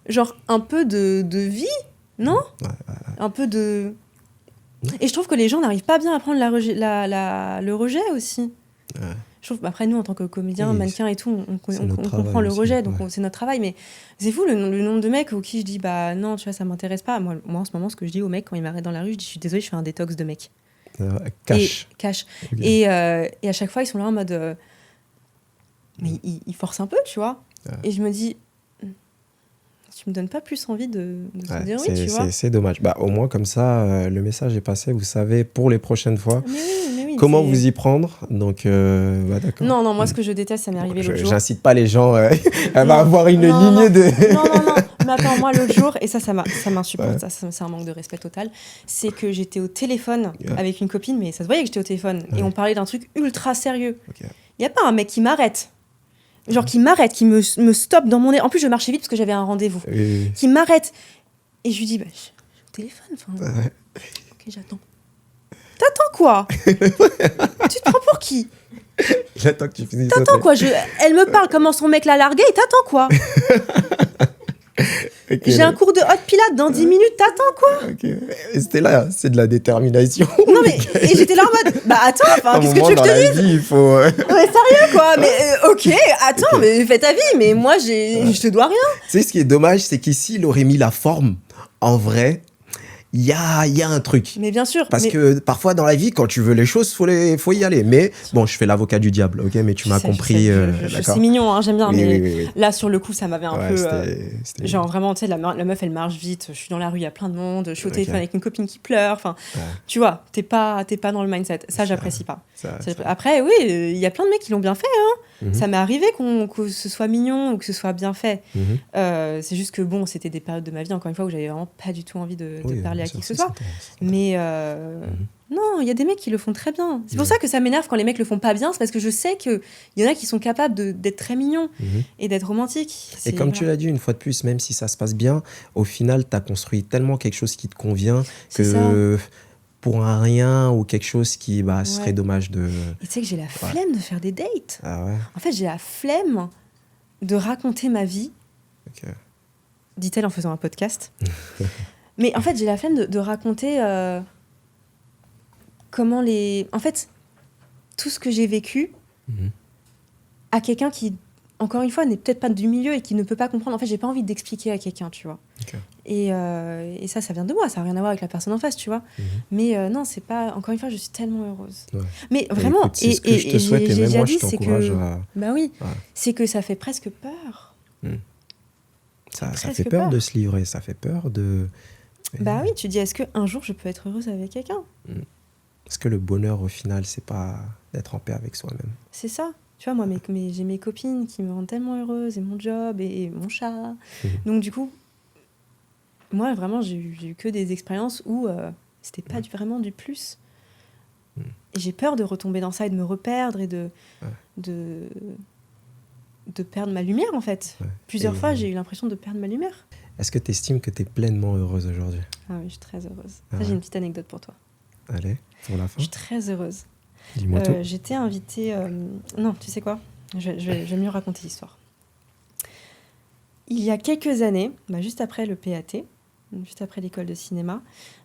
Genre un peu de vie, non? Un peu de... Et je trouve que les gens n'arrivent pas bien à prendre le rejet aussi. Ouais. Je trouve, après, nous, en tant que comédiens, mannequins et tout, on comprend le rejet, donc c'est notre travail. Mais c'est fou le nombre de mecs aux qui je dis, bah non, tu vois, ça m'intéresse pas. Moi, en ce moment, ce que je dis aux mecs, quand ils m'arrêtent dans la rue, je dis, je suis désolée, je fais un détox de mecs. Cash. Okay. Et à chaque fois, ils sont là en mode... mais ils forcent un peu, tu vois. Ouais. Et je me dis... Tu me donnes pas plus envie de te dire oui, tu vois. C'est dommage. Bah, au moins, comme ça, le message est passé. Vous savez, pour les prochaines fois, mais oui, comment vous y prendre. Donc, d'accord. Non, moi, ce que je déteste, ça m'est arrivé l'autre jour. J'incite pas les gens à avoir une lignée de... Non. Mais attends, moi, l'autre jour, et ça m'insupporte, c'est un manque de respect total, c'est que j'étais au téléphone avec une copine, mais ça se voyait que j'étais au téléphone, et on parlait d'un truc ultra sérieux. Il n'y a pas un mec qui m'arrête. Genre qui m'arrête, qui me stoppe dans mon... En plus, je marchais vite parce que j'avais un rendez-vous. Qui m'arrête. Et je lui dis, je suis au téléphone. Ok, j'attends. T'attends quoi? Tu te prends pour qui? J'attends que tu finisses. T'attends quoi? Elle me parle comment son mec l'a largué et t'attends quoi? J'ai un cours de hot pilates dans 10 minutes, t'attends quoi? C'était là, c'est de la détermination. Non mais, et j'étais là en mode, attends, qu'est-ce que tu veux que je te dise? Il faut... Ouais, sérieux quoi, mais attends, mais fais ta vie, mais moi je te dois rien. Tu sais, ce qui est dommage, c'est qu'ici, il aurait mis la forme, en vrai... Il y a un truc. Mais bien sûr. Parce que parfois, dans la vie, quand tu veux les choses, faut y aller. Mais bon, je fais l'avocat du diable, ok? Mais tu m'as compris. C'est mignon, hein, j'aime bien. Oui. Là, sur le coup, ça m'avait un peu... c'était... Genre vraiment, tu sais, la meuf, elle marche vite. Je suis dans la rue, il y a plein de monde. Je suis au téléphone avec une copine qui pleure. Enfin, tu vois, t'es pas dans le mindset. Ça, j'apprécie pas. Après, oui, il y a plein de mecs qui l'ont bien fait. Hein. Ça m'est arrivé que ce soit mignon ou que ce soit bien fait. C'est juste que, bon, c'était des périodes de ma vie, encore une fois, où j'avais vraiment pas du tout envie de parler à qui que ce soit. Mais non, il y a des mecs qui le font très bien. C'est pour ça que ça m'énerve quand les mecs le font pas bien. C'est parce que je sais qu'il y en a qui sont capables d'être très mignons et d'être romantiques. Et comme tu l'as dit, une fois de plus, même si ça se passe bien, au final, tu as construit tellement quelque chose qui te convient que... pour un rien ou quelque chose qui serait dommage de... Et tu sais que j'ai la flemme de faire des dates. Ah ouais. En fait, j'ai la flemme de raconter ma vie, dit-elle en faisant un podcast. Mais en fait, j'ai la flemme de raconter comment les... En fait, tout ce que j'ai vécu à quelqu'un qui, encore une fois, n'est peut-être pas du milieu et qui ne peut pas comprendre. En fait, j'ai pas envie d'expliquer à quelqu'un, tu vois. Et ça vient de moi, ça n'a rien à voir avec la personne en face, tu vois. Mais non, c'est pas... Encore une fois, je suis tellement heureuse. Ouais. Mais vraiment, écoute, c'est ce que je te souhaite et même moi, je t'encourage à... Bah oui, c'est que ça fait presque peur. Ça fait peur de se livrer, ça fait peur de... Bah oui, tu dis, est-ce qu'un jour, je peux être heureuse avec quelqu'un? Est-ce que le bonheur, au final, c'est pas d'être en paix avec soi-même? C'est ça. Tu vois, moi, j'ai mes copines qui me rendent tellement heureuse, et mon job, et mon chat. Donc, du coup, moi, vraiment, j'ai eu que des expériences où c'était pas vraiment du plus. Et j'ai peur de retomber dans ça et de me reperdre et de perdre ma lumière, en fait. Plusieurs fois, j'ai eu l'impression de perdre ma lumière. Est-ce que tu estimes que tu es pleinement heureuse aujourd'hui? Ah oui, je suis très heureuse. J'ai une petite anecdote pour toi. Allez, pour la fin. Je suis très heureuse. Dis-moi tout. J'étais invitée... Non, tu sais quoi? Je vais mieux raconter l'histoire. Il y a quelques années, juste après le PAT, juste après l'école de cinéma,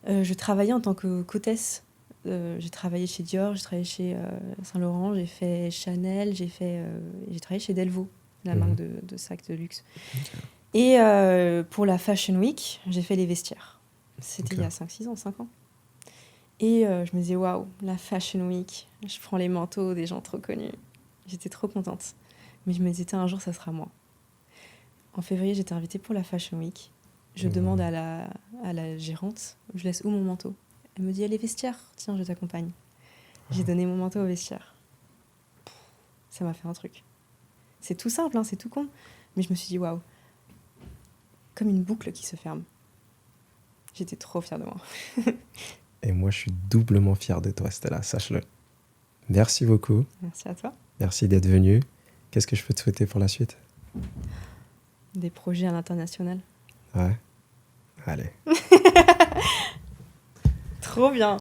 je travaillais en tant qu'hôtesse. J'ai travaillé chez Dior, j'ai travaillé chez Saint-Laurent, j'ai fait Chanel, j'ai travaillé chez Delvaux, la marque de sacs de luxe. Et pour la Fashion Week, j'ai fait les vestiaires. C'était il y a 5 ans. Et je me disais, waouh, la Fashion Week, je prends les manteaux des gens trop connus. J'étais trop contente. Mais je me disais, un jour, ça sera moi. En février, j'étais invitée pour la Fashion Week. Je demande à la gérante, je laisse où mon manteau? Elle me dit, elle est vestiaire, tiens, je t'accompagne. J'ai donné mon manteau au vestiaire. Ça m'a fait un truc. C'est tout simple, hein, c'est tout con. Mais je me suis dit, waouh, comme une boucle qui se ferme. J'étais trop fière de moi. Et moi, je suis doublement fier de toi, Stella, sache-le. Merci beaucoup. Merci à toi. Merci d'être venue. Qu'est-ce que je peux te souhaiter pour la suite? Des projets à l'international. Ouais. Allez. Trop bien.